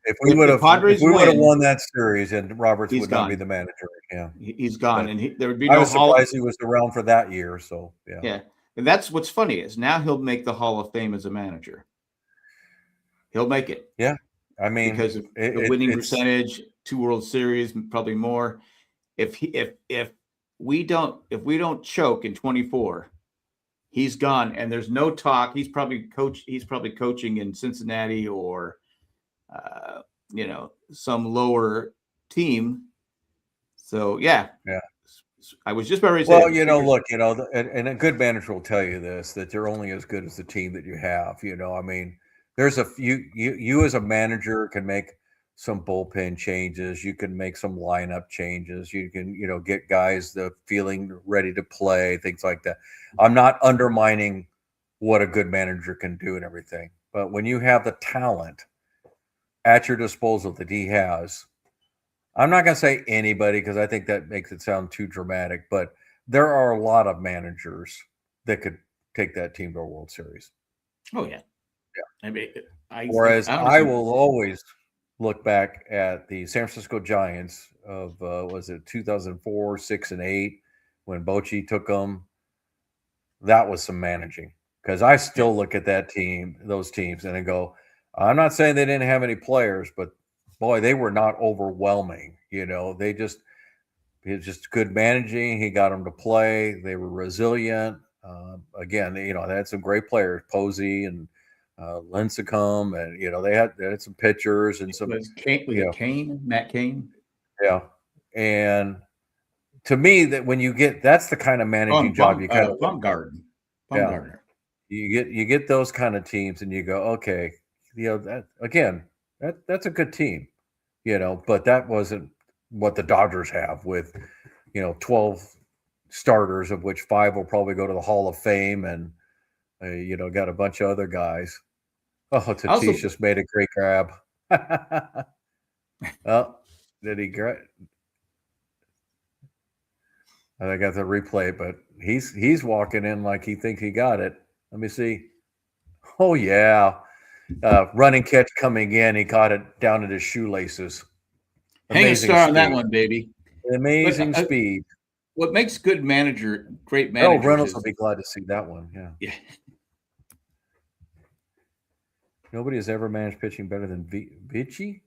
If we would have won that series, and Roberts he's would not be gone. the manager. Yeah, He's gone, But and there would be I no was surprised he was around for that year. So yeah. Yeah, and that's what's funny is now he'll make the Hall of Fame as a manager. He'll make it. Yeah, I mean, because of the winning percentage, 2 World Series, probably more. If we don't choke in 24, he's gone, and there's no talk. He's probably coaching in Cincinnati or some lower team. So yeah. I was just about ready to say. Well, look, and a good manager will tell you this, that you're only as good as the team that you have. I mean, there's you as a manager can make some bullpen changes. You can make some lineup changes. You can, get guys the feeling ready to play, things like that. I'm not undermining what a good manager can do and everything. But when you have the talent at your disposal that he has, I'm not going to say anybody because I think that makes it sound too dramatic, but there are a lot of managers that could take that team to a World Series. Oh, yeah. Yeah. I mean, whereas I will always look back at the San Francisco Giants of, was it 2004, 6, and 8 when Bochy took them. That was some managing because I still look at those teams, and I go, I'm not saying they didn't have any players, but boy, they were not overwhelming. It was just good managing. He got them to play. They were resilient. Again, they had some great players, Posey and Lincecum, and they had some pitchers and some. Matt Cain. Yeah, and to me, that when you that's the kind of managing job you kind of Baumgartner. You get those kind of teams, and you go, okay, that again, that's a good team, but that wasn't what the Dodgers have with 12 starters, of which 5 will probably go to the Hall of Fame, and got a bunch of other guys. Oh, Tatis just made a great grab. Well, did he grab? I got the replay, but he's walking in like he thinks he got it. Let me see. Oh yeah. Running catch coming in. He caught it down at his shoelaces. Hang a star on that one, baby. Amazing speed. What makes great managers? Oh, Reynolds will be glad to see that one. Yeah. Yeah. Nobody has ever managed pitching better than Vichy.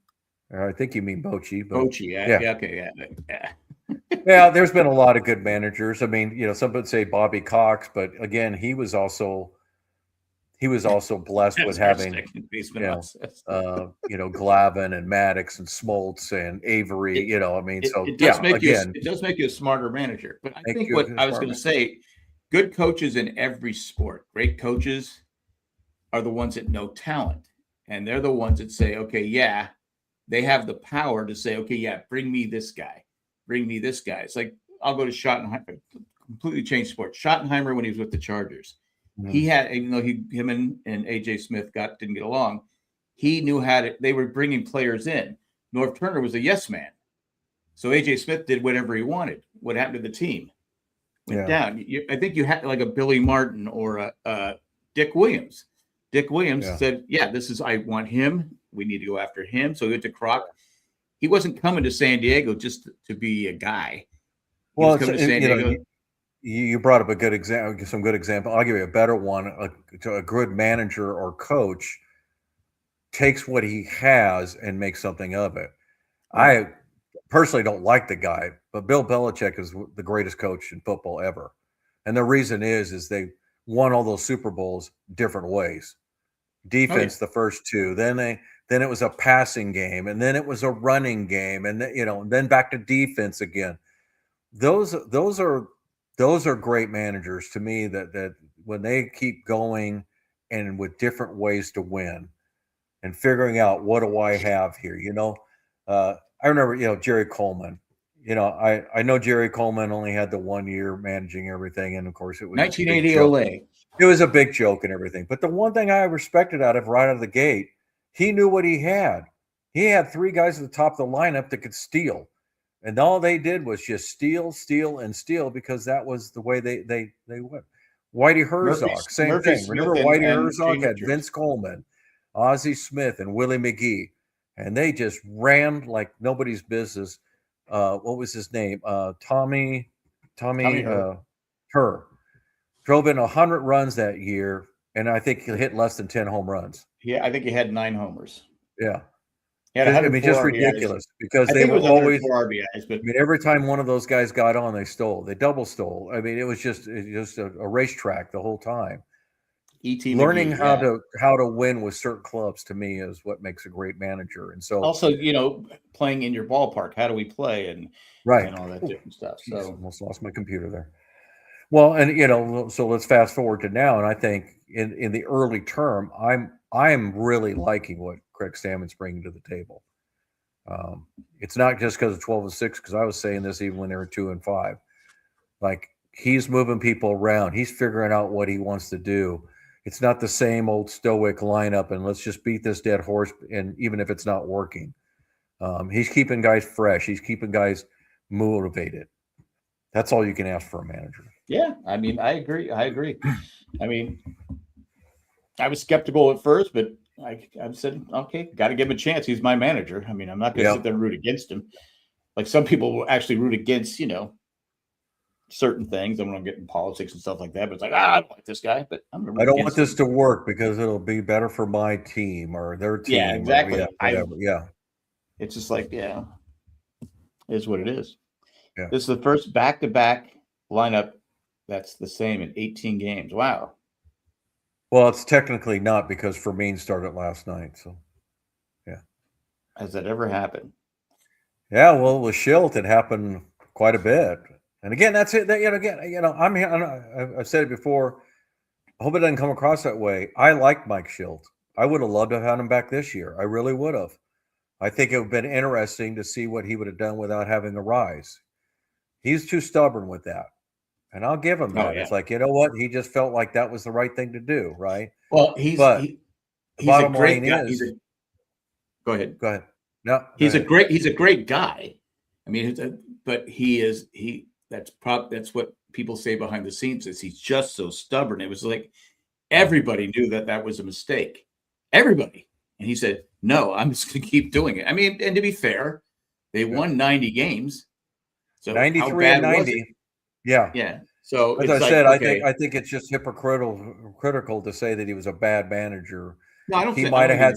Or I think you mean Bochy. Bochy, yeah. Okay, yeah. Yeah, there's been a lot of good managers. I mean, some would say Bobby Cox, but again, he was also blessed with having Glavine and Maddox and Smoltz and Avery. It does make you a smarter manager. But I think what I was going to say, good coaches in every sport, great coaches are the ones that know talent. and they're the ones that say, okay, yeah, they have the power to say, okay, yeah, bring me this guy. It's like, I'll go to Schottenheimer, completely changed sports. Schottenheimer, when he was with the Chargers, he had, even though him and AJ Smith didn't get along, he knew how to, they were bringing players in. North Turner was a yes man. So AJ Smith did whatever he wanted. What happened to the team? Went down. I think you had like a Billy Martin or a Dick Williams. Dick Williams said, yeah, I want him. We need to go after him. So he went to Croc. He wasn't coming to San Diego just to be a guy. He was coming to San Diego. You brought up a good example, some good example. I'll give you a better one. A good manager or coach takes what he has and makes something of it. I personally don't like the guy, but Bill Belichick is the greatest coach in football ever. And the reason is they won all those Super Bowls different ways. Defense, the first two, then it was a passing game, and then it was a running game, and then back to defense again. Those are great managers to me, that when they keep going and with different ways to win and figuring out, what do I have here? I remember, Jerry Coleman. I know Jerry Coleman only had the 1 year managing everything, and of course it was 1980 Olay. It was a big joke and everything. But the one thing I respected out of right out of the gate, he knew what he had. He had three guys at the top of the lineup that could steal. And all they did was just steal, and steal, because that was the way they went. Whitey Herzog, same thing. Remember Whitey Herzog had Vince Coleman, Ozzie Smith, and Willie McGee. And they just ran like nobody's business. What was his name? Tommy Herr. Drove in 100 runs that year, and I think he hit less than 10 home runs. Yeah, I think he had 9 homers. Yeah. He had just ridiculous, because they were always RBIs, but every time one of those guys got on, they stole. They double stole. It was just a racetrack the whole time. Learning how to win with certain clubs, to me, is what makes a great manager. And so also, playing in your ballpark, how do we play, and all that different stuff. So almost lost my computer there. Well, and so let's fast forward to now, and I think in the early term, I'm really liking what Craig Stammen's bringing to the table. It's not just because of 12-6, because I was saying this even when they were 2-5. Like, he's moving people around. He's figuring out what he wants to do. It's not the same old stoic lineup, and let's just beat this dead horse, and even if it's not working. He's keeping guys fresh. He's keeping guys motivated. That's all you can ask for a manager. Yeah, I agree. I was skeptical at first, but I've said, okay, got to give him a chance. He's my manager. I'm not going to sit there and root against him. Like, some people will actually root against, certain things. I don't want to get in politics and stuff like that, but it's like, I don't like this guy, but I don't want this to work because it'll be better for my team or their team. Yeah, exactly. Whatever. It's just like, it is what it is. Yeah. This is the first back-to-back lineup that's the same in 18 games. Wow. Well, it's technically not, because Fermin started last night. So, yeah. Has that ever happened? Yeah, well, with Schilt, it happened quite a bit. And again, that's it. I've said it before. I hope it doesn't come across that way. I like Mike Schilt. I would have loved to have had him back this year. I really would have. I think it would have been interesting to see what he would have done without having a rise. He's too stubborn with that. And I'll give him that. Oh, yeah. It's like, you know what? He just felt like that was the right thing to do, right? Well, he's a great guy. Go ahead. No, he's a great guy. But that's what people say behind the scenes, is he's just so stubborn. It was like everybody knew that was a mistake. Everybody. And he said, no, I'm just going to keep doing it. And to be fair, they won 90 games. So 93 and 90. Yeah. Yeah. So as I said, okay. I think it's just hypocritical to say that he was a bad manager. No, I don't. He might have had.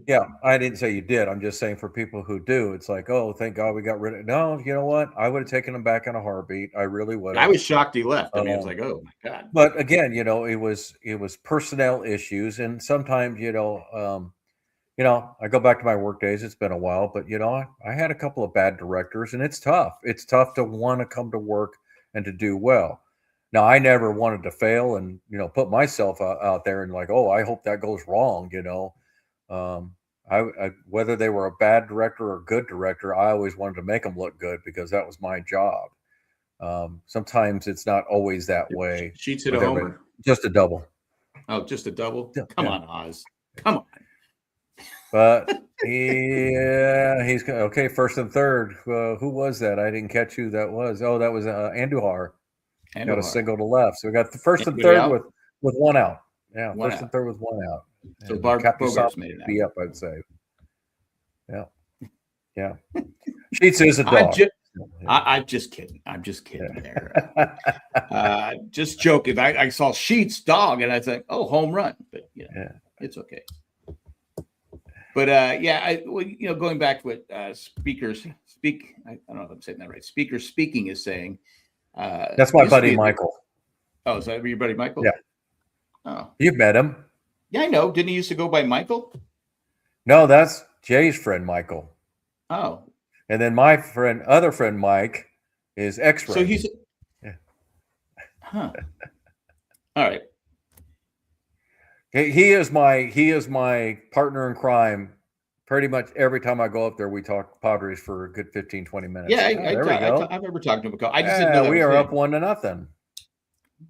Yeah, I didn't say you did. I'm just saying, for people who do, it's like, oh, thank God we got rid of. No, you know what? I would have taken him back in a heartbeat. I really would. I was shocked he left. I was like, oh my God. But again, it was personnel issues, and sometimes, I go back to my work days. It's been a while, but I had a couple of bad directors, and it's tough. It's tough to want to come to work and to do well. Now, I never wanted to fail and, put myself out there and like, oh, I hope that goes wrong, Whether they were a bad director or good director, I always wanted to make them look good because that was my job. Sometimes it's not always that way. Sheets hit a homer. Just a double. Oh, just a double. Come on, Oz. Come on. But yeah, he's okay. First and third. Who was that? I didn't catch who that was. Oh, that was Andujar. Got a single to left. So we got the first and third with one out. Yeah, first and third with one out. So Bogarts made it be up, I'd say. Yeah. Sheets is a dog. I'm just kidding. I'm just kidding there. Just joking. I saw Sheets dog and I think, oh, home run. But it's okay. But going back to what speakers speak. I don't know if I'm saying that right. Speaker speaking is saying. That's my buddy Michael. Oh, is that your buddy Michael? Yeah. Oh, you've met him. Yeah, I know. Didn't he used to go by Michael? No, that's Jay's friend Michael. Oh. And then my other friend Mike is X-Ray. So he's All right. He is my partner in crime. Pretty much every time I go up there, we talk Padres for a good 15, 20 minutes. Yeah, I remember talking to him. I just didn't know we are up 1-0.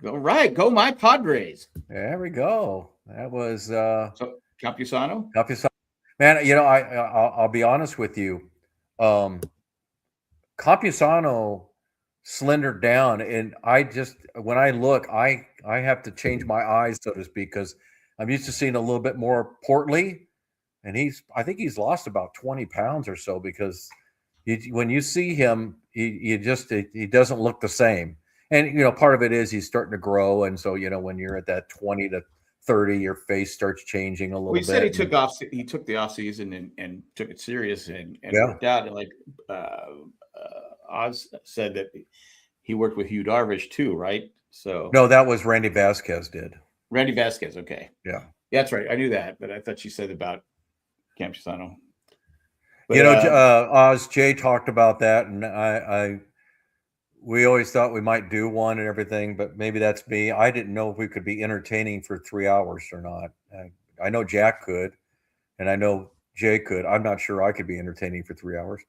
All right, go my Padres. There we go. That was so Campusano. Man, I'll be honest with you. Campusano slendered down, and when I look, I have to change my eyes, so to speak, because I'm used to seeing a little bit more portly, and I think he's lost about 20 pounds or so because when you see him, he doesn't look the same. And part of it is he's starting to grow, and so when you're at that 20 to 30, your face starts changing a little bit. He said he took the off season and took it serious and worked out. And like Oz said that he worked with Hugh Darvish too, right? So no, that was Randy Vasquez did. Randy Vasquez, okay. Yeah, that's right. I knew that, but I thought she said about Campusano. Oz, Jay talked about that, and we always thought we might do one and everything, but maybe that's me. I didn't know if we could be entertaining for 3 hours or not. I know Jack could, and I know Jay could. I'm not sure I could be entertaining for 3 hours.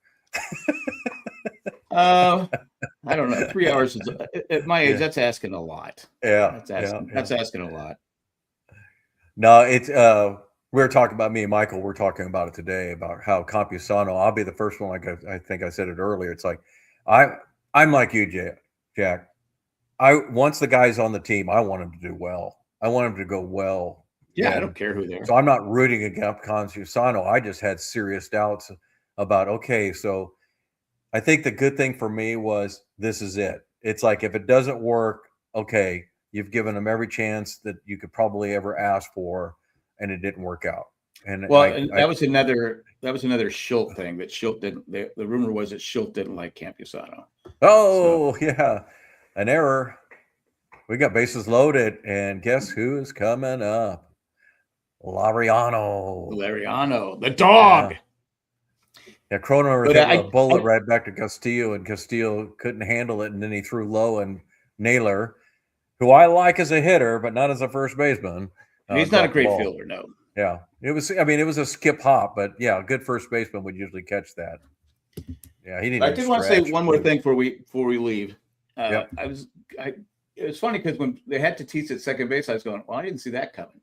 I don't know. 3 hours is at my age. That's asking a lot. Yeah, that's asking a lot. No, it's we were talking about me and Michael. We're talking about it today about how Campusano. I'll be the first one. Like I think I said it earlier. It's like I'm like you, Jack. Once the guy's on the team, I want him to do well. I want him to go well. Yeah, I don't care who they are. So I'm not rooting against Campusano. I just had serious doubts about, okay, so I think the good thing for me was this is it. It's like if it doesn't work, okay, you've given him every chance that you could probably ever ask for, and it didn't work out. And that was another Schilt thing that Schilt didn't. The rumor was that Schilt didn't like Campusano. Oh, so. Yeah, an error. We got bases loaded, and guess who's coming up? Lariano, the dog. Yeah, Cronenworth hit a bullet right back to Castillo, and Castillo couldn't handle it, and then he threw low, and Naylor, who I like as a hitter, but not as a first baseman. He's not a great fielder, no. Yeah, it was a skip hop, but yeah, a good first baseman would usually catch that. Yeah, he didn't. I did want to say one more thing before we leave. Yep. It was funny because when they had Tatis at second base, I was going, well, I didn't see that coming.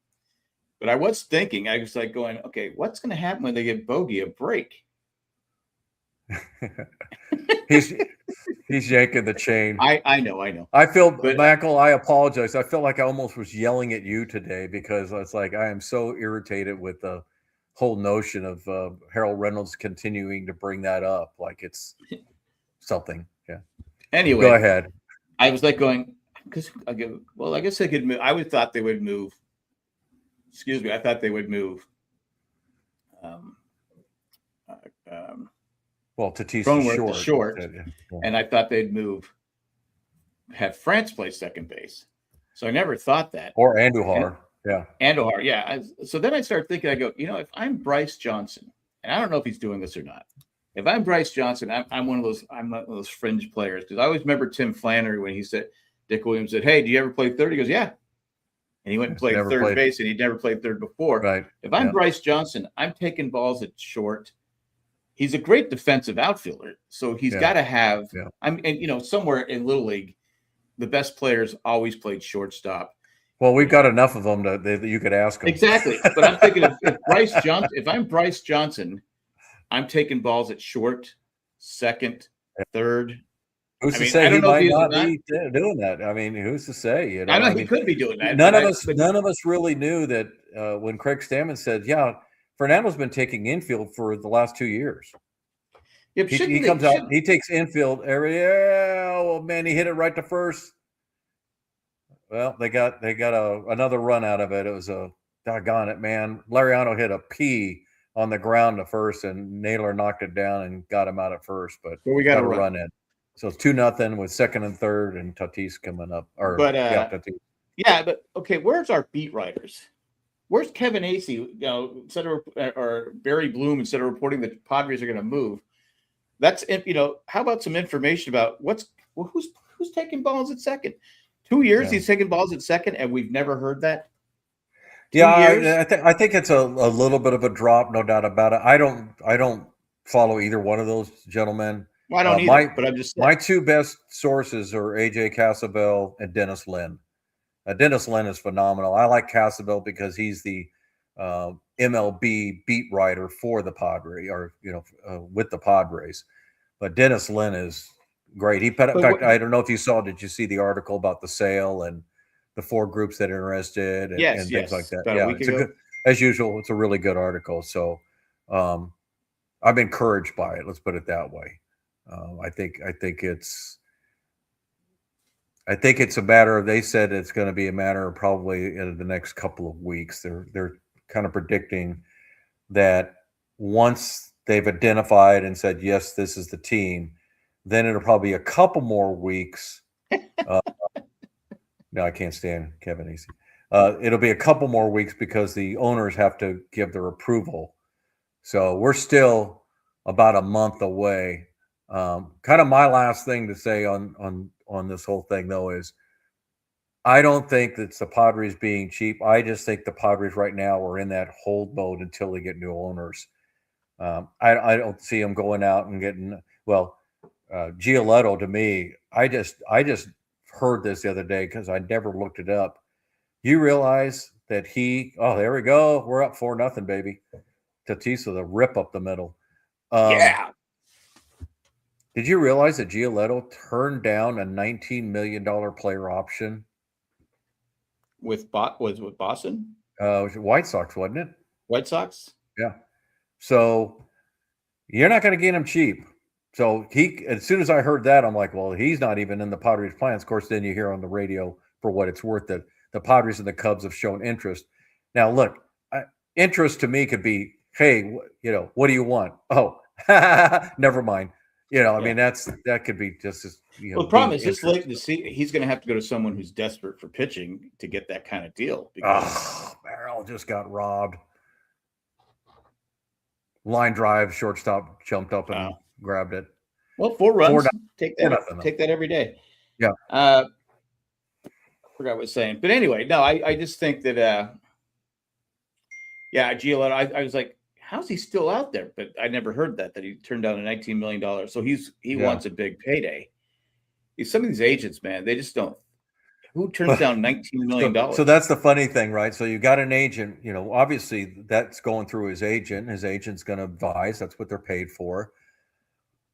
But I was thinking, I was like going, okay, what's going to happen when they give Bogey a break? he's yanking the chain. I know. I feel, Michael, I apologize. I felt like I almost was yelling at you today because it's like I am so irritated with the whole notion of Harold Reynolds continuing to bring that up like it's something. Yeah. Anyway, go ahead. I was like going because I guess they could move. I would thought they would move. Excuse me. I thought they would move. Tatis is short, and I thought they'd have France play second base. So I never thought that. Or Andujar, Andujar, yeah. So then I started thinking, I go, if I'm Bryce Johnson, and I don't know if he's doing this or not. If I'm Bryce Johnson, I'm one of those fringe players because I always remember Tim Flannery when he said, Dick Williams said, "Hey, do you ever play third?" He goes, "Yeah." and he went and played Never third played. base, and he'd never played third before. Right. If I'm Yeah. Bryce Johnson, I'm taking balls at short. He's a great defensive outfielder, so he's got to have. Yeah. And somewhere in Little League, the best players always played shortstop. Well, we've got enough of them that you could ask them. Exactly, but I'm thinking if I'm Bryce Johnson, I'm taking balls at short, second, third. Who's to I say he don't know if might he is not or be doing that? I mean, who's to say? I know he could be doing that. None of us really knew that when Craig Stammen said, "Yeah, Fernando's been taking infield for the last 2 years." Yeah, he comes out, he takes infield area. Oh man, he hit it right to first. Well, they got another run out of it. It was a doggone it, man. Lariano hit a P on the ground to first, and Naylor knocked it down and got him out at first. But we got a run in. So it's 2-0 with second and third, and Tatis coming up. Tatis. Yeah, but okay, where's our beat writers? Where's Kevin Acey? Instead of or Barry Bloom, instead of reporting that Padres are going to move, that's how about some information about who's taking balls at second? 2 years he's taking balls at second, and we've never heard that. I think it's a little bit of a drop, no doubt about it. I don't follow either one of those gentlemen. Well, I don't either, but I'm just saying. My two best sources are AJ Cassavell and Dennis Lin. Dennis Lin is phenomenal. I like Cassavell because he's the MLB beat writer for the Padres, or with the Padres. But Dennis Lin is great. In fact, I don't know if you saw. Did you see the article about the sale and the 4 groups that are interested and things like that? Yeah, it's as usual. It's a really good article. So I'm encouraged by it. Let's put it that way. I think it's a matter of, they said it's going to be a matter of probably in the next couple of weeks. They're kind of predicting that once they've identified and said, yes, this is the team, then it'll probably be a couple more weeks. No, I can't stand Kevin Acey. It'll be a couple more weeks because the owners have to give their approval. So we're still about a month away. Kind of my last thing to say on this whole thing, though, is I don't think that's the Padres being cheap. I just think the Padres right now are in that hold mode until they get new owners. I don't see them going out and getting Giolito. To me, I just heard this the other day because I never looked it up. You realize that there we go. We're up 4-0, baby. Tatis with a rip up the middle. Did you realize that Giolito turned down a $19 million player option? With Boston? White Sox, wasn't it? White Sox? Yeah. So you're not going to get him cheap. So as soon as I heard that, I'm like, well, he's not even in the Padres' plans. Of course, then you hear on the radio, for what it's worth, that the Padres and the Cubs have shown interest. Now, look, interest to me could be, hey, what do you want? Oh, never mind. I mean, that could be just as, Well, the problem is it's late to see. He's going to have to go to someone who's desperate for pitching to get that kind of deal. Merrill just got robbed. Line drive, shortstop jumped up and grabbed it. Well, 4 runs. Take that every day. Yeah. I forgot what I was saying. But anyway, no, I just think that, Giolito, I was like, how's he still out there? But I never heard that he turned down a $19 million. So he wants a big payday. Some of these agents, man, they just don't. Who turns down $19 million? So that's the funny thing, right? So you got an agent, obviously that's going through his agent. His agent's going to advise. That's what they're paid for.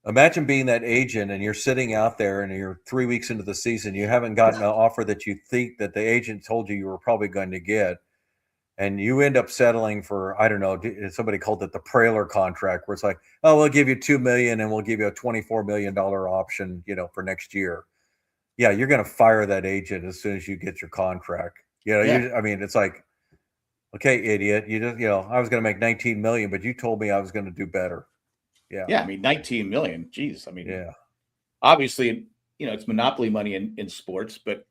Imagine being that agent and you're sitting out there and you're 3 weeks into the season. You haven't gotten an offer that you think that the agent told you were probably going to get. And you end up settling for, I don't know, somebody called it the Praler contract, where it's like, oh, we'll give you $2 million and we'll give you a $24 million option, for next year. Yeah, you're going to fire that agent as soon as you get your contract. I mean, it's like, okay, idiot, you just, I was going to make $19 million, but you told me I was going to do better. Yeah. Yeah, I mean, $19 million. Jeez, I mean, yeah. Obviously, it's monopoly money in sports, but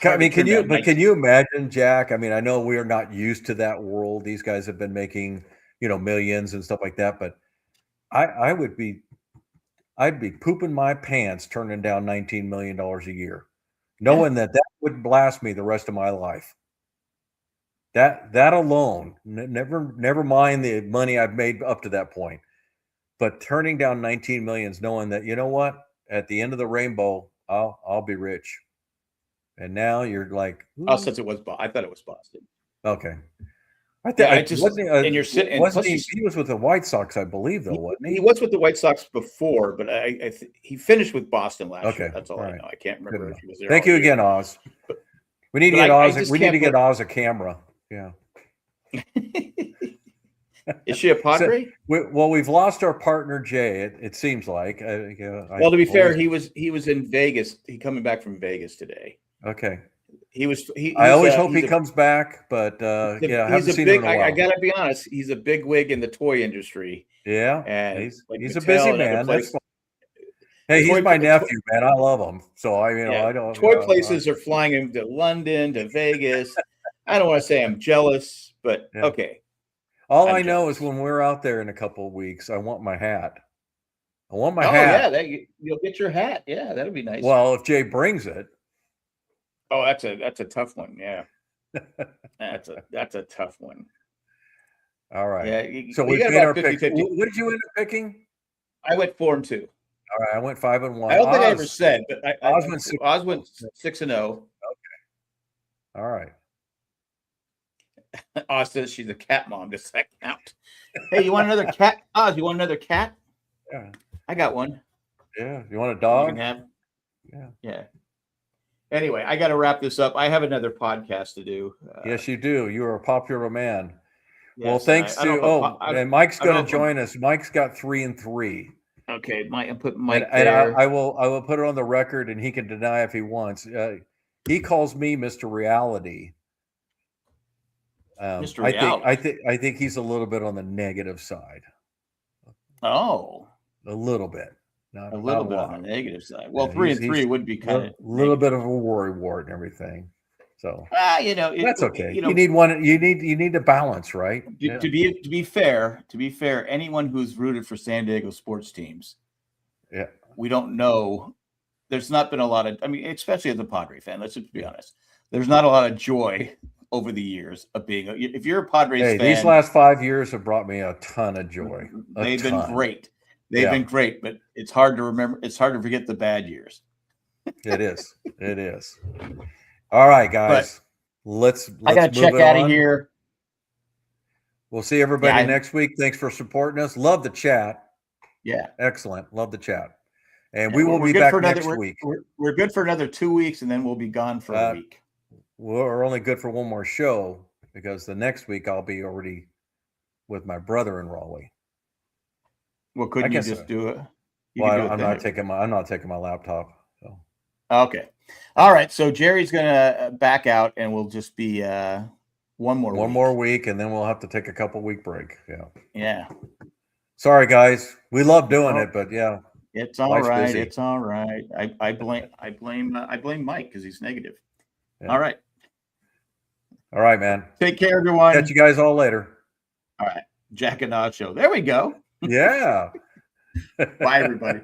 can you imagine, Jack? I mean, I know we are not used to that world. These guys have been making, millions and stuff like that, but I'd be pooping my pants turning down $19 million a year, knowing that would blast me the rest of my life. That alone, never mind the money I've made up to that point, but turning down 19 millions, knowing that, you know what, at the end of the rainbow, I'll be rich. And now you're like, Oh, since it was, I thought it was Boston. okay. I Yeah, think I just wasn't he, and you're sitting. wasn't he? He was with the White Sox, I believe, though, wasn't He he? was with the White Sox before, but he finished with Boston last year. Okay, That's all all I right. know. I can't remember if he was there. Thank all you year. again, Oz. We need to But get I Oz. just We need can't to get Oz a camera. Yeah. Is she a Padre? Well, we've lost our partner Jay. It seems like. Well, to be fair, he was in Vegas. He coming back from Vegas today. Okay. I always hope he comes back, but I haven't seen him in a while. I gotta be honest. He's a big wig in the toy industry. Yeah, and he's a busy man. That's fine. Hey, he's my nephew, man. I love him. So I don't. Toy places are flying him to London, to Vegas. I don't want to say I'm jealous, but okay. All I know is when we're out there in a couple of weeks, I want my hat. I want my hat. Oh yeah, you'll get your hat. Yeah, that'll be nice. Well, if Jay brings it. Oh, that's a tough one. Yeah, that's a tough one. All right. Yeah. So we made our pick. What did you end up picking? I went 4-2. All right, I went 5-1. I don't think I ever said, but Oz went 6-0. Okay. All right. Oz says she's a cat mom. Does that count? Hey, you want another cat? Oz, you want another cat? Yeah. I got one. Yeah. You want a dog? You can have. Yeah. Yeah. Anyway, I got to wrap this up. I have another podcast to do. Yes, you do. You are a popular man. Yes, well, thanks and Mike's going to join us. Mike's got 3-3. Okay, I put Mike and there. I will put it on the record, and he can deny if he wants. He calls me Mr. Reality. Mr. Reality. I think he's a little bit on the negative side. Oh, a little bit. Not a little bit on the negative side. Well, 3-3 would be kind of a little bit of a worry wart and everything. So that's okay. You need one. You need a balance, right? To be fair, anyone who's rooted for San Diego sports teams, we don't know. There's not been a lot of. I mean, especially as a Padre fan, let's just be honest. There's not a lot of joy over the years of being. If you're a Padres fan, these last 5 years have brought me a ton of joy. They've been great. They've been great, but it's hard to remember. It's hard to forget the bad years. It is. It is. All right, guys. Let's I gotta check out of here. We'll see everybody next week. Thanks for supporting us. Love the chat. Yeah. Excellent. Love the chat. And we will be back next week. We're good for another 2 weeks, and then we'll be gone for a week. We're only good for one more show because the next week I'll be already with my brother in Raleigh. Well, couldn't you just do it? I'm not taking my laptop. So. Okay. All right. So Jerry's gonna back out, and we'll just be one more week, and then we'll have to take a couple week break. Yeah. Yeah. Sorry, guys. We love doing it, but yeah. It's all right. Busy. It's all right. I blame Mike because he's negative. Yeah. All right. All right, man. Take care, everyone. Catch you guys all later. All right. Jack and Oz show. There we go. Yeah. Bye, everybody.